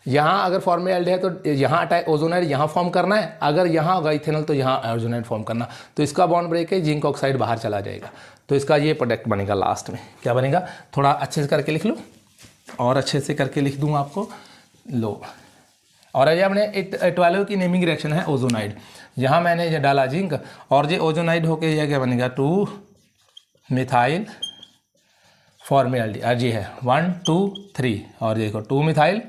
यहाँ अगर फॉर्मेल्डिहाइड है तो यहाँ अटैक ओजोनाइड यहाँ फॉर्म करना है, अगर यहाँ होगा इथेनॉल तो यहाँ ओजोनाइड फॉर्म करना, तो इसका बॉन्ड ब्रेक है, जिंक ऑक्साइड बाहर चला जाएगा, तो इसका ये प्रोडक्ट बनेगा लास्ट में। क्या बनेगा, थोड़ा अच्छे से करके लिख लो, और अच्छे से करके लिख दूँ आपको, लो। और ये हमने 12 की नेमिंग रिएक्शन है ओजोनाइड, यहाँ मैंने ये डाला जिंक, और ये ओजोनाइड होके ये क्या बनेगा, 2 मिथाइल फॉर्मेल्डिहाइड, ये है 1 2 3, और देखो 2 मिथाइल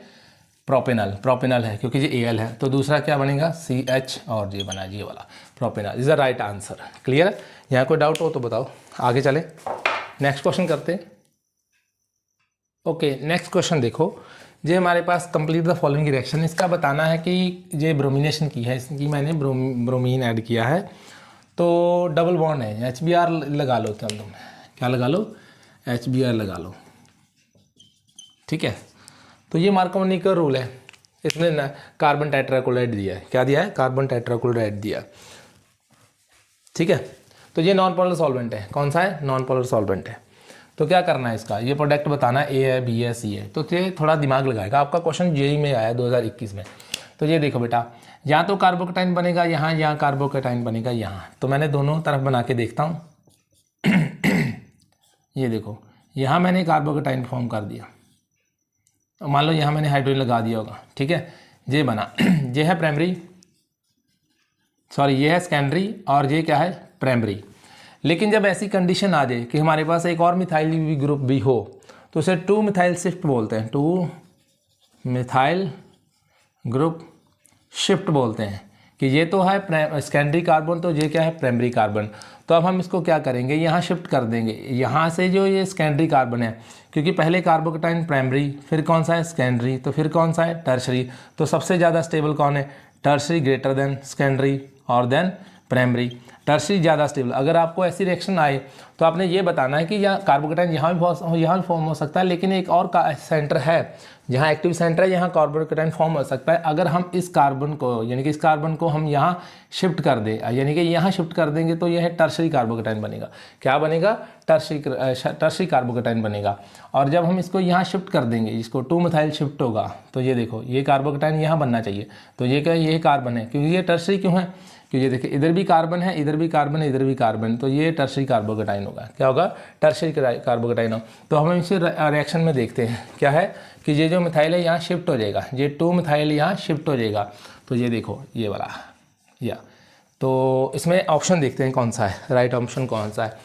प्रोपेनल है क्योंकि ये एल है, तो दूसरा क्या बनेगा CH और ये बना ये वाला propanal is the right answer. Clear है? यहाँ कोई डाउट हो तो बताओ, आगे चले नेक्स्ट क्वेश्चन करते हैं। ओके नेक्स्ट क्वेश्चन देखो, ये हमारे पास कंप्लीट द फॉलोइंग रिएक्शन, इसका बताना है कि ये ब्रोमिनेशन की है, इसकी मैंने ब्रोमीन ऐड किया है, तो डबल बॉन्ड है, HBr लगा लो, तुम क्या लगा लो, HBr लगा लो, ठीक है। तो ये मार्कोनी का रूल है, इसने ना कार्बन टेट्राक्लोराइड दिया है, क्या दिया है, कार्बन टेट्राक्लोराइड दिया, ठीक है। तो ये नॉन पोलर सॉल्वेंट है, कौन सा है, नॉन पोलर सॉल्वेंट है। तो क्या करना है, इसका ये प्रोडक्ट बताना है, A है, B है, C है। तो ये थोड़ा दिमाग लगाएगा, आपका क्वेश्चन जेई में आया 2021 में। तो ये देखो बेटा, यहाँ तो कार्बोकेटाइन बनेगा यहाँ, यहाँ कार्बोकेटाइन बनेगा यहाँ, तो मैंने दोनों तरफ बना के देखता हूँ। ये देखो, यहाँ मैंने कार्बोकेटाइन फॉर्म कर दिया, मान लो यहाँ मैंने हाइड्रोजन लगा दिया होगा, ठीक है। ये बना, ये है प्राइमरी, सॉरी ये है सेकेंडरी और ये क्या है प्राइमरी। लेकिन जब ऐसी कंडीशन आ जाए कि हमारे पास एक और मिथाइल ग्रुप भी हो, तो उसे 2 मिथाइल शिफ्ट बोलते हैं, 2 मिथाइल ग्रुप शिफ्ट बोलते हैं, कि ये तो है सेकेंडरी कार्बन, तो ये क्या है प्राइमरी कार्बन। तो अब हम इसको क्या करेंगे, यहाँ शिफ्ट कर देंगे, यहाँ से जो ये सेकेंडरी कार्बन है, क्योंकि पहले कार्बोकेटाइन प्राइमरी, फिर कौन सा है सेकेंडरी, तो फिर कौन सा है टर्शरी। तो सबसे ज़्यादा स्टेबल कौन है, टर्शरी ग्रेटर देन सेकेंडरी और देन प्राइमरी, टर्शरी ज़्यादा स्टेबल। अगर आपको ऐसी रिएक्शन आए तो आपने ये बताना है कि यहाँ कार्बोकेटाइन यहाँ भी फॉर्म हो सकता है, लेकिन एक और सेंटर है जहाँ एक्टिव सेंटर है, यहाँ कार्बोकेटाइन फॉर्म हो सकता है। अगर हम इस कार्बन को, यानी कि इस कार्बन को हम यहाँ शिफ्ट कर दें, यानी कि यहाँ शिफ्ट कर देंगे, तो यह टर्शरी कार्बोकेटाइन बनेगा। क्या बनेगा, टर्शरी कार्बोकेटाइन बनेगा। और जब हम इसको यहाँ शिफ्ट कर देंगे, इसको 2 मिथाइल शिफ्ट होगा, तो ये देखो ये कार्बोकेटाइन यहाँ बनना चाहिए, तो ये क्या, ये कार्बन है, क्योंकि ये टर्शरी क्यों है, कि ये देखिए इधर भी कार्बन है, इधर भी कार्बन है, इधर भी कार्बन, तो ये टर्शरी कार्बोकेटाइन होगा। क्या होगा, टर्शरी कार्बोकेटाइन हो। तो हम इसे रिएक्शन में देखते हैं, क्या है कि ये जो मिथाइल है यहाँ शिफ्ट हो जाएगा, ये 2 मिथाइल यहाँ शिफ्ट हो जाएगा। तो ये देखो ये वाला या, तो इसमें ऑप्शन देखते हैं कौन सा है, राइट ऑप्शन कौन सा है।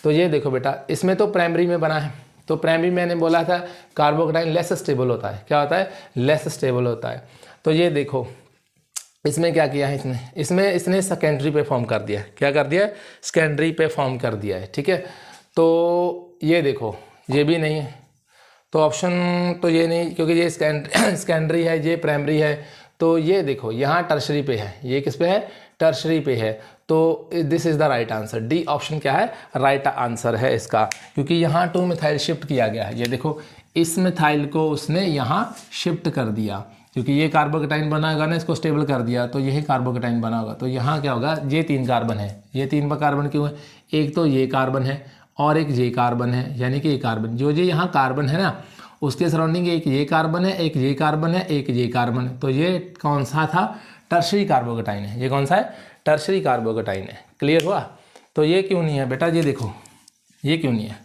तो ये देखो बेटा, इसमें तो प्राइमरी में बना है, तो प्राइमरी मैंने बोला था कार्बोकेटाइन लेस स्टेबल होता है, क्या होता है, लेस स्टेबल होता है। तो ये देखो इसमें क्या किया है, इसने सेकेंडरी पे फॉर्म कर दिया, क्या कर दिया है, सेकेंडरी पे फॉर्म कर दिया है, ठीक है। तो ये देखो ये भी नहीं है, तो ऑप्शन तो ये नहीं, क्योंकि ये सेकेंडरी है, ये प्राइमरी है। तो ये देखो यहाँ टर्शरी पे है, ये किस पे है, टर्शरी पे है। तो this is the right answer, D option क्या है, राइट आंसर है इसका, क्योंकि यहाँ 2 मिथाइल शिफ्ट किया गया है। ये देखो इस मिथाइल को उसने यहाँ शिफ्ट कर दिया, क्योंकि ये कार्बोकेटाइन बनाएगा ना, इसको स्टेबल कर दिया, तो यही कार्बोकेटाइन बना होगा। तो यहाँ क्या होगा, ये 3 कार्बन है, ये 3 कार्बन क्यों है, एक तो ये कार्बन है और एक ये कार्बन है, यानी कि ये कार्बन, जो ये यहाँ कार्बन है ना, उसके सराउंडिंग एक ये कार्बन है, एक ये कार्बन है, एक ये कार्बन है। तो ये कौन सा था, टर्शरी कार्बोकेटाइन है। ये कौन सा है, टर्शरी कार्बोकेटाइन है। क्लियर हुआ। तो ये क्यों नहीं है बेटा, ये देखो ये क्यों नहीं है,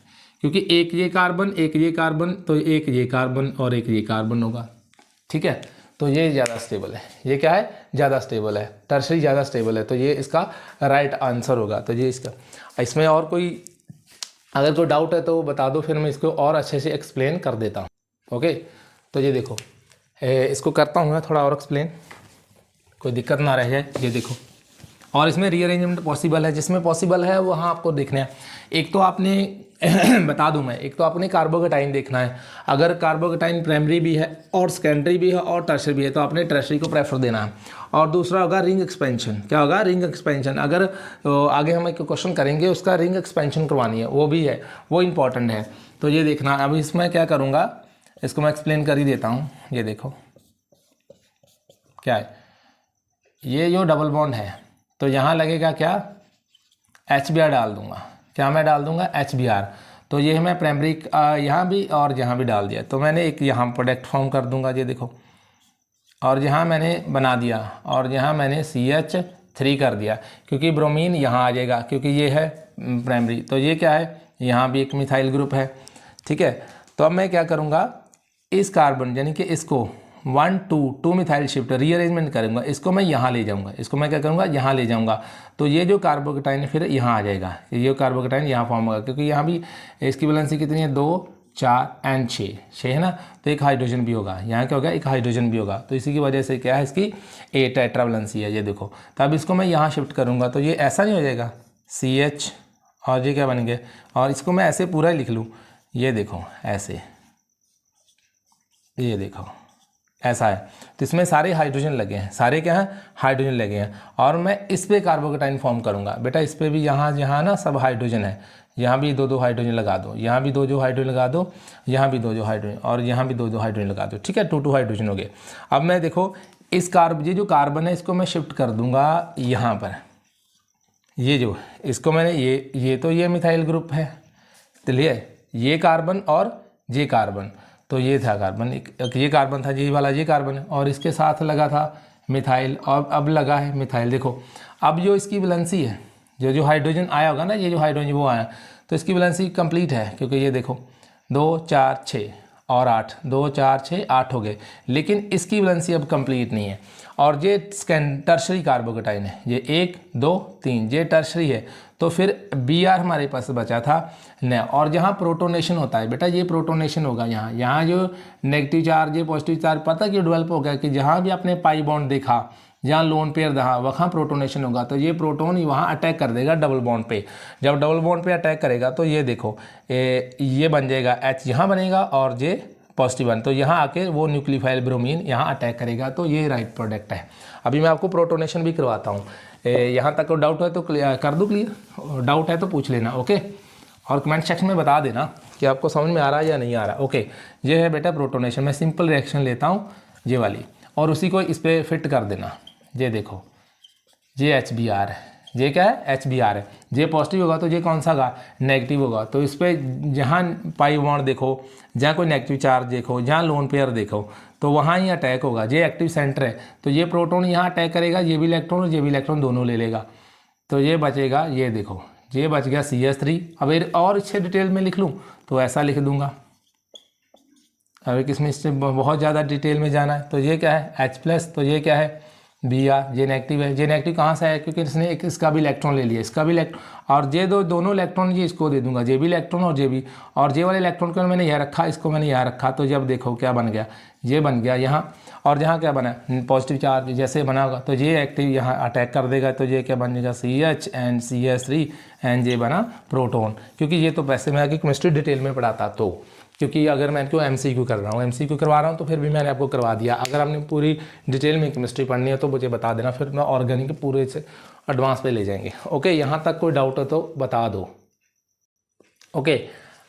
क्योंकि एक ये कार्बन, एक ये कार्बन, तो एक ये कार्बन और एक ये कार्बन होगा, ठीक है। तो ये ज़्यादा स्टेबल है, ये क्या है, ज़्यादा स्टेबल है, टर्शरी ज़्यादा स्टेबल है, तो ये इसका राइट आंसर होगा। तो ये इसका, इसमें और कोई अगर कोई डाउट है तो बता दो, फिर मैं इसको और अच्छे से एक्सप्लेन कर देता हूँ। ओके, तो ये देखो इसको करता हूँ मैं थोड़ा और एक्सप्लेन, कोई दिक्कत ना रह जाए। ये देखो, और इसमें रीअरेंजमेंट पॉसिबल है, जिसमें पॉसिबल है वहाँ आपको देखना है। एक तो आपने बता दूं मैं, एक तो आपने कार्बोकेटाइन देखना है, अगर कार्बोकेटाइन प्राइमरी भी है और सेकेंडरी भी है और टर्शरी भी है, तो आपने टर्शरी को प्रेफर देना है। और दूसरा होगा रिंग एक्सपेंशन, क्या होगा, रिंग एक्सपेंशन। अगर आगे हम एक क्वेश्चन करेंगे उसका रिंग एक्सपेंशन करवानी है, वो भी है, वो इंपॉर्टेंट है। तो ये देखना, अब इसमें क्या करूँगा, इसको मैं एक्सप्लेन कर ही देता हूँ। ये देखो क्या है, ये जो डबल बॉन्ड है, तो यहाँ लगेगा क्या, HBr डाल दूंगा, क्या मैं डाल दूंगा, HBr। तो ये मैं प्राइमरी यहाँ भी और यहाँ भी डाल दिया, तो मैंने एक यहाँ प्रोडक्ट फॉर्म कर दूंगा, ये देखो, और यहाँ मैंने बना दिया, और यहाँ मैंने CH3 कर दिया, क्योंकि ब्रोमीन यहाँ आ जाएगा, क्योंकि ये है प्राइमरी। तो ये क्या है, यहाँ भी एक मिथाइल ग्रुप है, ठीक है। तो अब मैं क्या करूँगा, इस कार्बन यानी कि इसको 1 2 मिथाइल शिफ्ट रीअरेंजमेंट करूँगा, इसको मैं यहाँ ले जाऊँगा, इसको मैं क्या करूँगा, यहाँ ले जाऊँगा। तो ये जो कार्बोकेटाइन फिर यहाँ आ जाएगा, ये कार्बोकेटाइन यहाँ फॉर्म होगा, क्योंकि यहाँ भी इसकी वैलेंसी कितनी है, 2 4 एंड 6 है ना, तो एक हाइड्रोजन भी होगा, यहाँ क्या होगा, एक हाइड्रोजन भी होगा। तो इसी की वजह से क्या है, इसकी ए टेट्रावैलेंसी है, ये देखो। तो अब इसको मैं यहाँ शिफ्ट करूँगा तो ये ऐसा नहीं हो जाएगा CH, और ये क्या बन गया, और इसको मैं ऐसे पूरा ही लिख लूँ, ये देखो ऐसे, ये देखो ऐसा है। तो इसमें सारे हाइड्रोजन लगे हैं, सारे क्या हैं, हाइड्रोजन लगे हैं। और मैं इस पे कार्बोकेटाइन फॉर्म करूँगा बेटा, इस पे भी यहाँ ना सब हाइड्रोजन है, यहाँ भी 2 हाइड्रोजन लगा दो, यहाँ भी 2 हाइड्रोजन लगा दो, यहाँ भी 2 हाइड्रोजन, और यहाँ भी 2 हाइड्रोजन लगा दो, ठीक है, 2 हाइड्रोजन हो गए। अब मैं देखो इस ये जो कार्बन है इसको मैं शिफ्ट कर दूंगा यहाँ पर, ये जो इसको मैंने ये तो ये मिथाइल ग्रुप है, चलिए ये कार्बन और ये कार्बन, तो ये था कार्बन, ये कार्बन था, ये वाला ये कार्बन है, और इसके साथ लगा था मिथाइल, और अब लगा है मिथाइल। देखो अब जो इसकी वैलेंसी है, जो हाइड्रोजन आया होगा ना, ये जो हाइड्रोजन वो आया, तो इसकी वैलेंसी कंप्लीट है, क्योंकि ये देखो 2 4 6 और 8, 2 4 6 8 हो गए, लेकिन इसकी वैलेंसी अब कंप्लीट नहीं है। और ये टर्शरी कार्बोकेटाइन है, ये 1 2 3, ये टर्शरी है। तो फिर Br हमारे पास बचा था न, और जहाँ प्रोटोनेशन होता है बेटा, ये प्रोटोनेशन होगा यहाँ जो नेगेटिव चार्ज, ये पॉजिटिव चार्ज, पता क्यों डेवलप हो गया कि जहाँ भी आपने पाई बॉन्ड देखा, जहाँ लोन पेयर रहा, वहाँ प्रोटोनेशन होगा, तो ये प्रोटोन वहाँ अटैक कर देगा डबल बॉन्ड पे। जब डबल बॉन्ड पे अटैक करेगा तो ये देखो ये बन जाएगा H, यहाँ बनेगा, और ये पॉजिटिव वन, तो यहाँ आके वो न्यूक्लियोफाइल ब्रोमीन यहाँ अटैक करेगा, तो ये राइट प्रोडक्ट है। अभी मैं आपको प्रोटोनेशन भी करवाता हूँ। यहाँ तक डाउट है तो कर दूँ क्लियर, डाउट है तो पूछ लेना, ओके, और कमेंट सेक्शन में बता देना कि आपको समझ में आ रहा है या नहीं आ रहा। ओके, ये है बेटा प्रोटोनेशन। मैं सिंपल रिएक्शन लेता हूँ ये वाली, और उसी को इस पर फिट कर देना। ये देखो ये HBr है, ये क्या है, HBr है। ये पॉजिटिव होगा तो ये कौन सा होगा, नेगेटिव होगा। तो इस पर जहाँ पाई बॉन्ड देखो, जहाँ कोई नेगेटिव चार्ज देखो, जहाँ लोन पेयर देखो, तो वहाँ ही अटैक होगा। ये एक्टिव सेंटर है, तो ये प्रोटॉन यहाँ अटैक करेगा, ये भी इलेक्ट्रॉन और ये भी इलेक्ट्रॉन दोनों ले लेगा, तो ये बचेगा, ये देखो ये बच गया CH3। अब और इससे डिटेल में लिख लूँ तो ऐसा लिख दूंगा। अब किसमें इससे बहुत ज़्यादा डिटेल में जाना है, तो ये क्या है H+, तो ये क्या है Br, ये नेगेटिव है। ये नेगेटिव कहाँ से है, क्योंकि इसने एक इसका भी इलेक्ट्रॉन ले लिया, इसका भी इलेक्ट्रॉन, और ये दोनों इलेक्ट्रॉन ये इसको दे दूंगा, ये भी इलेक्ट्रॉन और ये भी, और ये वाले इलेक्ट्रॉन को मैंने यहाँ रखा, इसको मैंने यहाँ रखा, तो जब देखो क्या बन गया, ये बन गया यहाँ, और यहाँ क्या बना पॉजिटिव चार्ज जैसे बना होगा, तो ये एक्टिव यहाँ अटैक कर देगा, तो ये क्या बन जाएगा CH एंड CH3 एंड ये बना प्रोटोन। क्योंकि ये तो वैसे मैं आगे केमिस्ट्री डिटेल में पढ़ाता, तो क्योंकि अगर मैं इनको MCQ कर रहा हूँ, MCQ करवा रहा हूँ, तो फिर भी मैंने आपको करवा दिया। अगर आपने पूरी डिटेल में केमिस्ट्री पढ़नी है तो मुझे बता देना, फिर मैं ऑर्गेनिक पूरे से एडवांस पे ले जाएंगे। ओके, यहाँ तक कोई डाउट हो तो बता दो। Okay,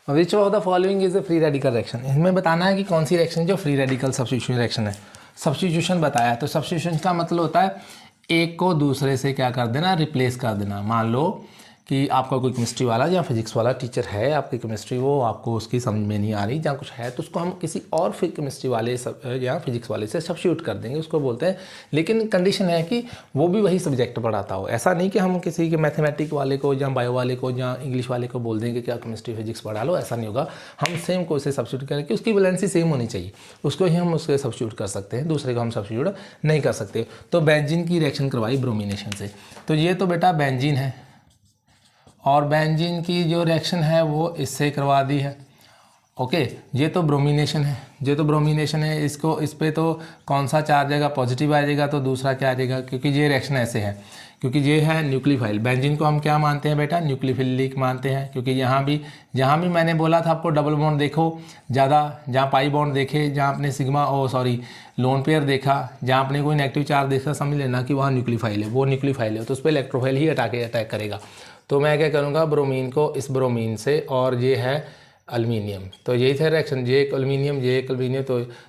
which of the following is a free radical reaction. इसमें बताना है कि कौन सी रिएक्शन जो फ्री रेडिकल सब्स्टिट्यूशन रिएक्शन है। सब्स्टिट्यूशन बताया, तो सब्स्टिट्यूशन का मतलब होता है एक को दूसरे से क्या कर देना, रिप्लेस कर देना। मान लो कि आपका कोई केमिस्ट्री वाला या फिजिक्स वाला टीचर है, आपकी केमिस्ट्री वो आपको उसकी समझ में नहीं आ रही, जहाँ कुछ है, तो उसको हम किसी और फिर केमिस्ट्री वाले या फिजिक्स वाले से सब्स्टिट्यूट कर देंगे, उसको बोलते हैं। लेकिन कंडीशन है कि वो भी वही सब्जेक्ट पढ़ाता हो। ऐसा नहीं कि हम किसी के मैथमेटिक वाले को या बायो वाले को या इंग्लिश वाले को बोल देंगे कि आप केमिस्ट्री फिजिक्स पढ़ा लो, ऐसा नहीं होगा। हम सेम को उसे सब्स्टिट्यूट करें कि उसकी वैलेंसी सेम होनी चाहिए, उसको ही हम उसके सब्स्टिट्यूट कर सकते हैं, दूसरे को हम सब्स्टिट्यूट नहीं कर सकते। तो बेंजीन की रिएक्शन करवाई ब्रोमिनेशन से, तो ये तो बेटा बेंजीन है, और बेंजीन की जो रिएक्शन है वो इससे करवा दी है। ओके, ये तो ब्रोमिनेशन है, ये तो ब्रोमिनेशन है। इसको इस पे तो कौन सा चार्ज आएगा, पॉजिटिव आ जाएगा, तो दूसरा क्या आ जाएगा, क्योंकि ये रिएक्शन ऐसे है, क्योंकि ये है न्यूक्लियोफाइल। बेंजीन को हम क्या मानते हैं बेटा, न्यूक्लियोफिलिक मानते हैं, क्योंकि यहाँ भी मैंने बोला था आपको डबल बॉन्ड देखो ज़्यादा, जहाँ पाई बॉन्ड देखे, जहाँ आपने लोन पेयर देखा, जहाँ आपने कोई नेगेटिव चार्ज देखा, समझ लेना कि वहाँ न्यूक्लियोफाइल है, वो न्यूक्लियोफाइल है, तो उस पर इलेक्ट्रोफाइल ही अटैक करेगा। तो मैं क्या करूँगा, ब्रोमीन को इस ब्रोमीन से, और ये है एल्युमिनियम, तो यही था रिएक्शन, ये एक एल्युमिनियम, ये एक एल्युमिनियम,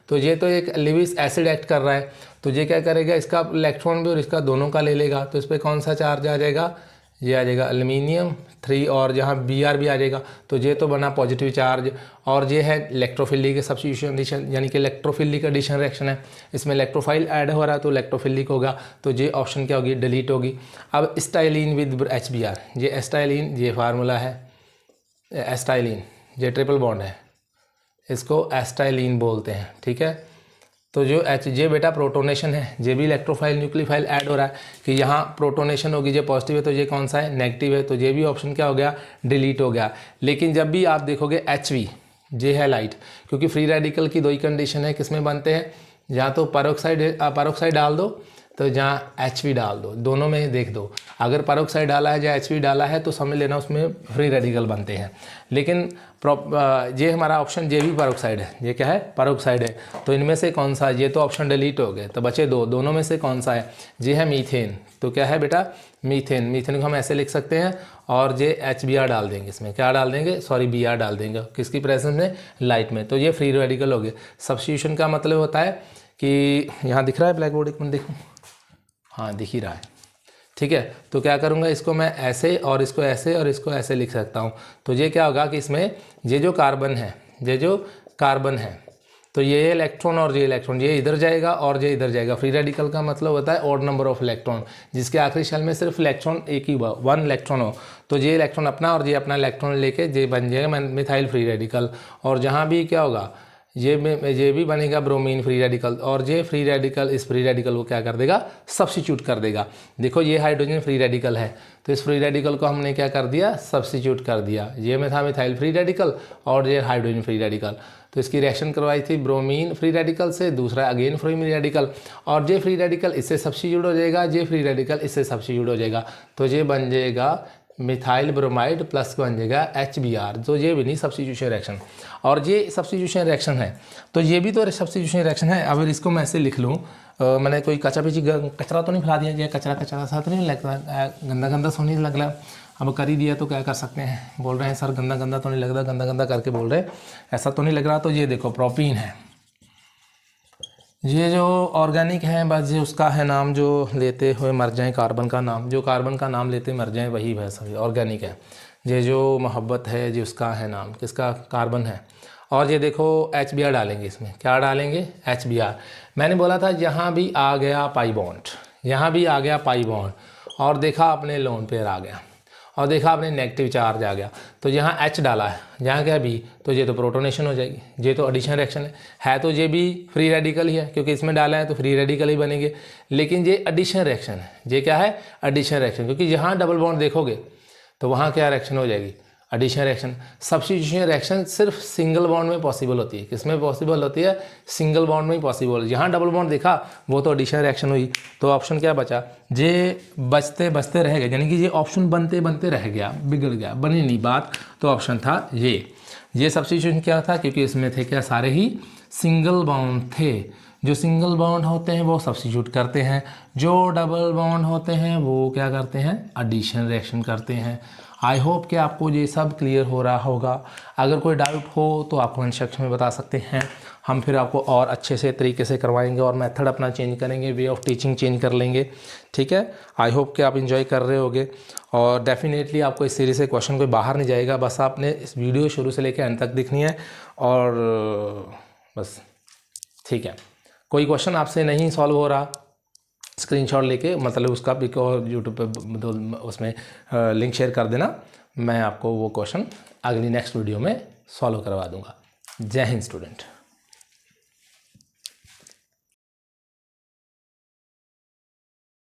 तो ये तो एक लिविस एसिड एक्ट कर रहा है, तो ये क्या करेगा, इसका इलेक्ट्रॉन भी और इसका दोनों का ले लेगा, तो इस पर कौन सा चार्ज आ जाएगा, ये आ जाएगा एल्युमिनियम 3, और जहाँ Br भी आ जाएगा, तो ये तो बना पॉजिटिव चार्ज। और ये है इलेक्ट्रोफिलिक सब्स्टिट्यूशन, यानी कि इलेक्ट्रोफिलिक एडिशन रिएक्शन है, इसमें इलेक्ट्रोफाइल ऐड हो रहा है तो इलेक्ट्रोफिलिक होगा, तो ये ऑप्शन क्या होगी, डिलीट होगी। अब एस्टाइलिन विद HBr, ये एस्टाइलिन, ये फार्मूला है एस्टाइलिन, ये ट्रिपल बॉन्ड है, इसको एस्टाइलिन बोलते हैं, ठीक है। तो जो ये बेटा प्रोटोनेशन है, ये भी इलेक्ट्रोफाइल न्यूक्लियोफाइल ऐड हो रहा है कि यहाँ प्रोटोनेशन होगी, ये पॉजिटिव है, तो ये कौन सा है, नेगेटिव है, तो ये भी ऑप्शन क्या हो गया, डिलीट हो गया। लेकिन जब भी आप देखोगे HV, जे है लाइट, क्योंकि फ्री रेडिकल की दो ही कंडीशन है किस में बनते हैं, या तो पेरोक्साइड डाल दो तो जहाँ HV डाल दो, दोनों में देख दो। अगर पेरोक्साइड डाला है या HV डाला है तो समझ लेना उसमें फ्री रेडिकल बनते हैं। लेकिन ये हमारा ऑप्शन जे भी पेरोक्साइड है, ये क्या है पेरोक्साइड है, तो इनमें से कौन सा, ये तो ऑप्शन डिलीट हो गए, तो बचे दो, दोनों में से कौन सा है, ये है मीथेन। तो क्या है बेटा मीथेन, मीथेन को हम ऐसे लिख सकते हैं और ये HBr डाल देंगे, इसमें क्या डाल देंगे, सॉरी Br डाल देंगे, किसकी प्रेजेंस में, लाइट में, तो ये फ्री रेडिकल हो गए। सब्स्टिट्यूशन का मतलब होता है कि यहाँ दिख रहा है ब्लैक बोर्ड, एक मिनट देखो, हाँ दिख ही रहा है, ठीक है। तो क्या करूँगा, इसको मैं ऐसे और इसको ऐसे और इसको ऐसे लिख सकता हूँ। तो ये क्या होगा कि इसमें ये जो कार्बन है, तो ये इलेक्ट्रॉन और ये इलेक्ट्रॉन, ये इधर जाएगा और ये इधर जाएगा। फ्री रेडिकल का मतलब होता है ऑड नंबर ऑफ इलेक्ट्रॉन, जिसके आखिरी शेल में सिर्फ इलेक्ट्रॉन एक ही हुआ, 1 इलेक्ट्रॉन हो, तो ये इलेक्ट्रॉन अपना और ये अपना इलेक्ट्रॉन लेके ये बन जाएगा मिथाइल फ्री रेडिकल। और जहाँ भी क्या होगा, ये भी बनेगा ब्रोमीन फ्री रेडिकल, और ये फ्री रेडिकल इस फ्री रेडिकल को क्या कर देगा, सब्स्टिट्यूट कर देगा। देखो ये हाइड्रोजन फ्री रेडिकल है, तो इस फ्री रेडिकल को हमने क्या कर दिया, सब्स्टिट्यूट कर दिया। ये में था मिथाइल फ्री रेडिकल और ये हाइड्रोजन फ्री रेडिकल, तो इसकी रिएक्शन करवाई थी ब्रोमीन फ्री रेडिकल से, दूसरा अगेन फ्री रेडिकल, और ये फ्री रेडिकल इससे सब्स्टिट्यूट हो जाएगा, ये फ्री रेडिकल इससे सब्स्टिट्यूट हो जाएगा, तो ये बन जाएगा मिथाइल ब्रोमाइड प्लस बन जाएगा HBr, तो ये भी नहीं सब्स्टिट्यूशन रिएक्शन, और ये सब्स्टिट्यूशन रिएक्शन है, तो ये भी तो सब्स्टिट्यूशन रिएक्शन है। अगर इसको मैं ऐसे लिख लूँ, मैंने कोई कचरा तो नहीं फैला दिया, ये कचरा सा तो नहीं लगता, गंदा सो नहीं लग रहा, अब कर ही दिया तो क्या कर सकते हैं, बोल रहे हैं सर गंदा तो नहीं लग रहा, गंदा करके बोल रहे हैं, ऐसा तो नहीं लग रहा। तो ये देखो प्रोपीन है, ये जो ऑर्गेनिक है, बस ये उसका है नाम, जो लेते हुए मर जाएं, कार्बन का नाम, जो कार्बन का नाम लेते मर जाएं वही है सभी ऑर्गेनिक है। ये जो मोहब्बत है जी उसका है नाम, किसका, कार्बन है। और ये देखो HBr डालेंगे, इसमें क्या डालेंगे, HBr। मैंने बोला था यहाँ भी आ गया पाई बॉन्ड, यहाँ भी आ गया पाई बॉन्ड, और देखा आपने लोन पेयर आ गया, और देखा आपने नेगेटिव चार्ज आ गया, तो यहाँ H डाला है, यहाँ क्या B, तो ये तो प्रोटोनेशन हो जाएगी, ये तो एडिशन रिएक्शन है तो ये भी फ्री रेडिकल ही है, क्योंकि इसमें डाला है तो फ्री रेडिकल ही बनेंगे। लेकिन ये एडिशन रिएक्शन है, ये क्या है, एडिशन रिएक्शन, क्योंकि यहाँ डबल बॉन्ड देखोगे तो वहाँ क्या रिएक्शन हो जाएगी, एडिशन रिएक्शन। सब्स्टिट्यूशन रिएक्शन सिर्फ सिंगल बॉन्ड में पॉसिबल होती है, किसमें पॉसिबल होती है, सिंगल बॉन्ड में ही पॉसिबल। यहाँ डबल बॉन्ड देखा वो तो एडिशन रिएक्शन हुई, तो ऑप्शन क्या बचा, ये बचते रह गए, यानी कि ये ऑप्शन बनते रह गया, बिगड़ गया, बनी नहीं बात, तो ऑप्शन था ये सब्स्टिट्यूशन क्या था, क्योंकि इसमें थे क्या, सारे ही सिंगल बॉन्ड थे। जो सिंगल बॉन्ड होते हैं वो सब्स्टिट्यूट करते हैं, जो डबल बॉन्ड होते हैं वो क्या करते हैं, एडिशन रिएक्शन करते हैं। आई होप कि आपको ये सब क्लियर हो रहा होगा। अगर कोई डाउट हो तो आप कमेंट सेक्शन में बता सकते हैं, हम फिर आपको और अच्छे से तरीके से करवाएंगे और मेथड अपना चेंज करेंगे, वे ऑफ टीचिंग चेंज कर लेंगे, ठीक है। आई होप कि आप एंजॉय कर रहे होगे, और डेफिनेटली आपको इस सीरीज़ से क्वेश्चन कोई बाहर नहीं जाएगा, बस आपने इस वीडियो शुरू से लेकर एंड तक देखनी है, और बस ठीक है। कोई क्वेश्चन आपसे नहीं सॉल्व हो रहा, स्क्रीनशॉट लेके मतलब उसका पिक और यूट्यूब पे उसमें लिंक शेयर कर देना, मैं आपको वो क्वेश्चन अगली नेक्स्ट वीडियो में सॉल्व करवा दूंगा। जय हिंद स्टूडेंट।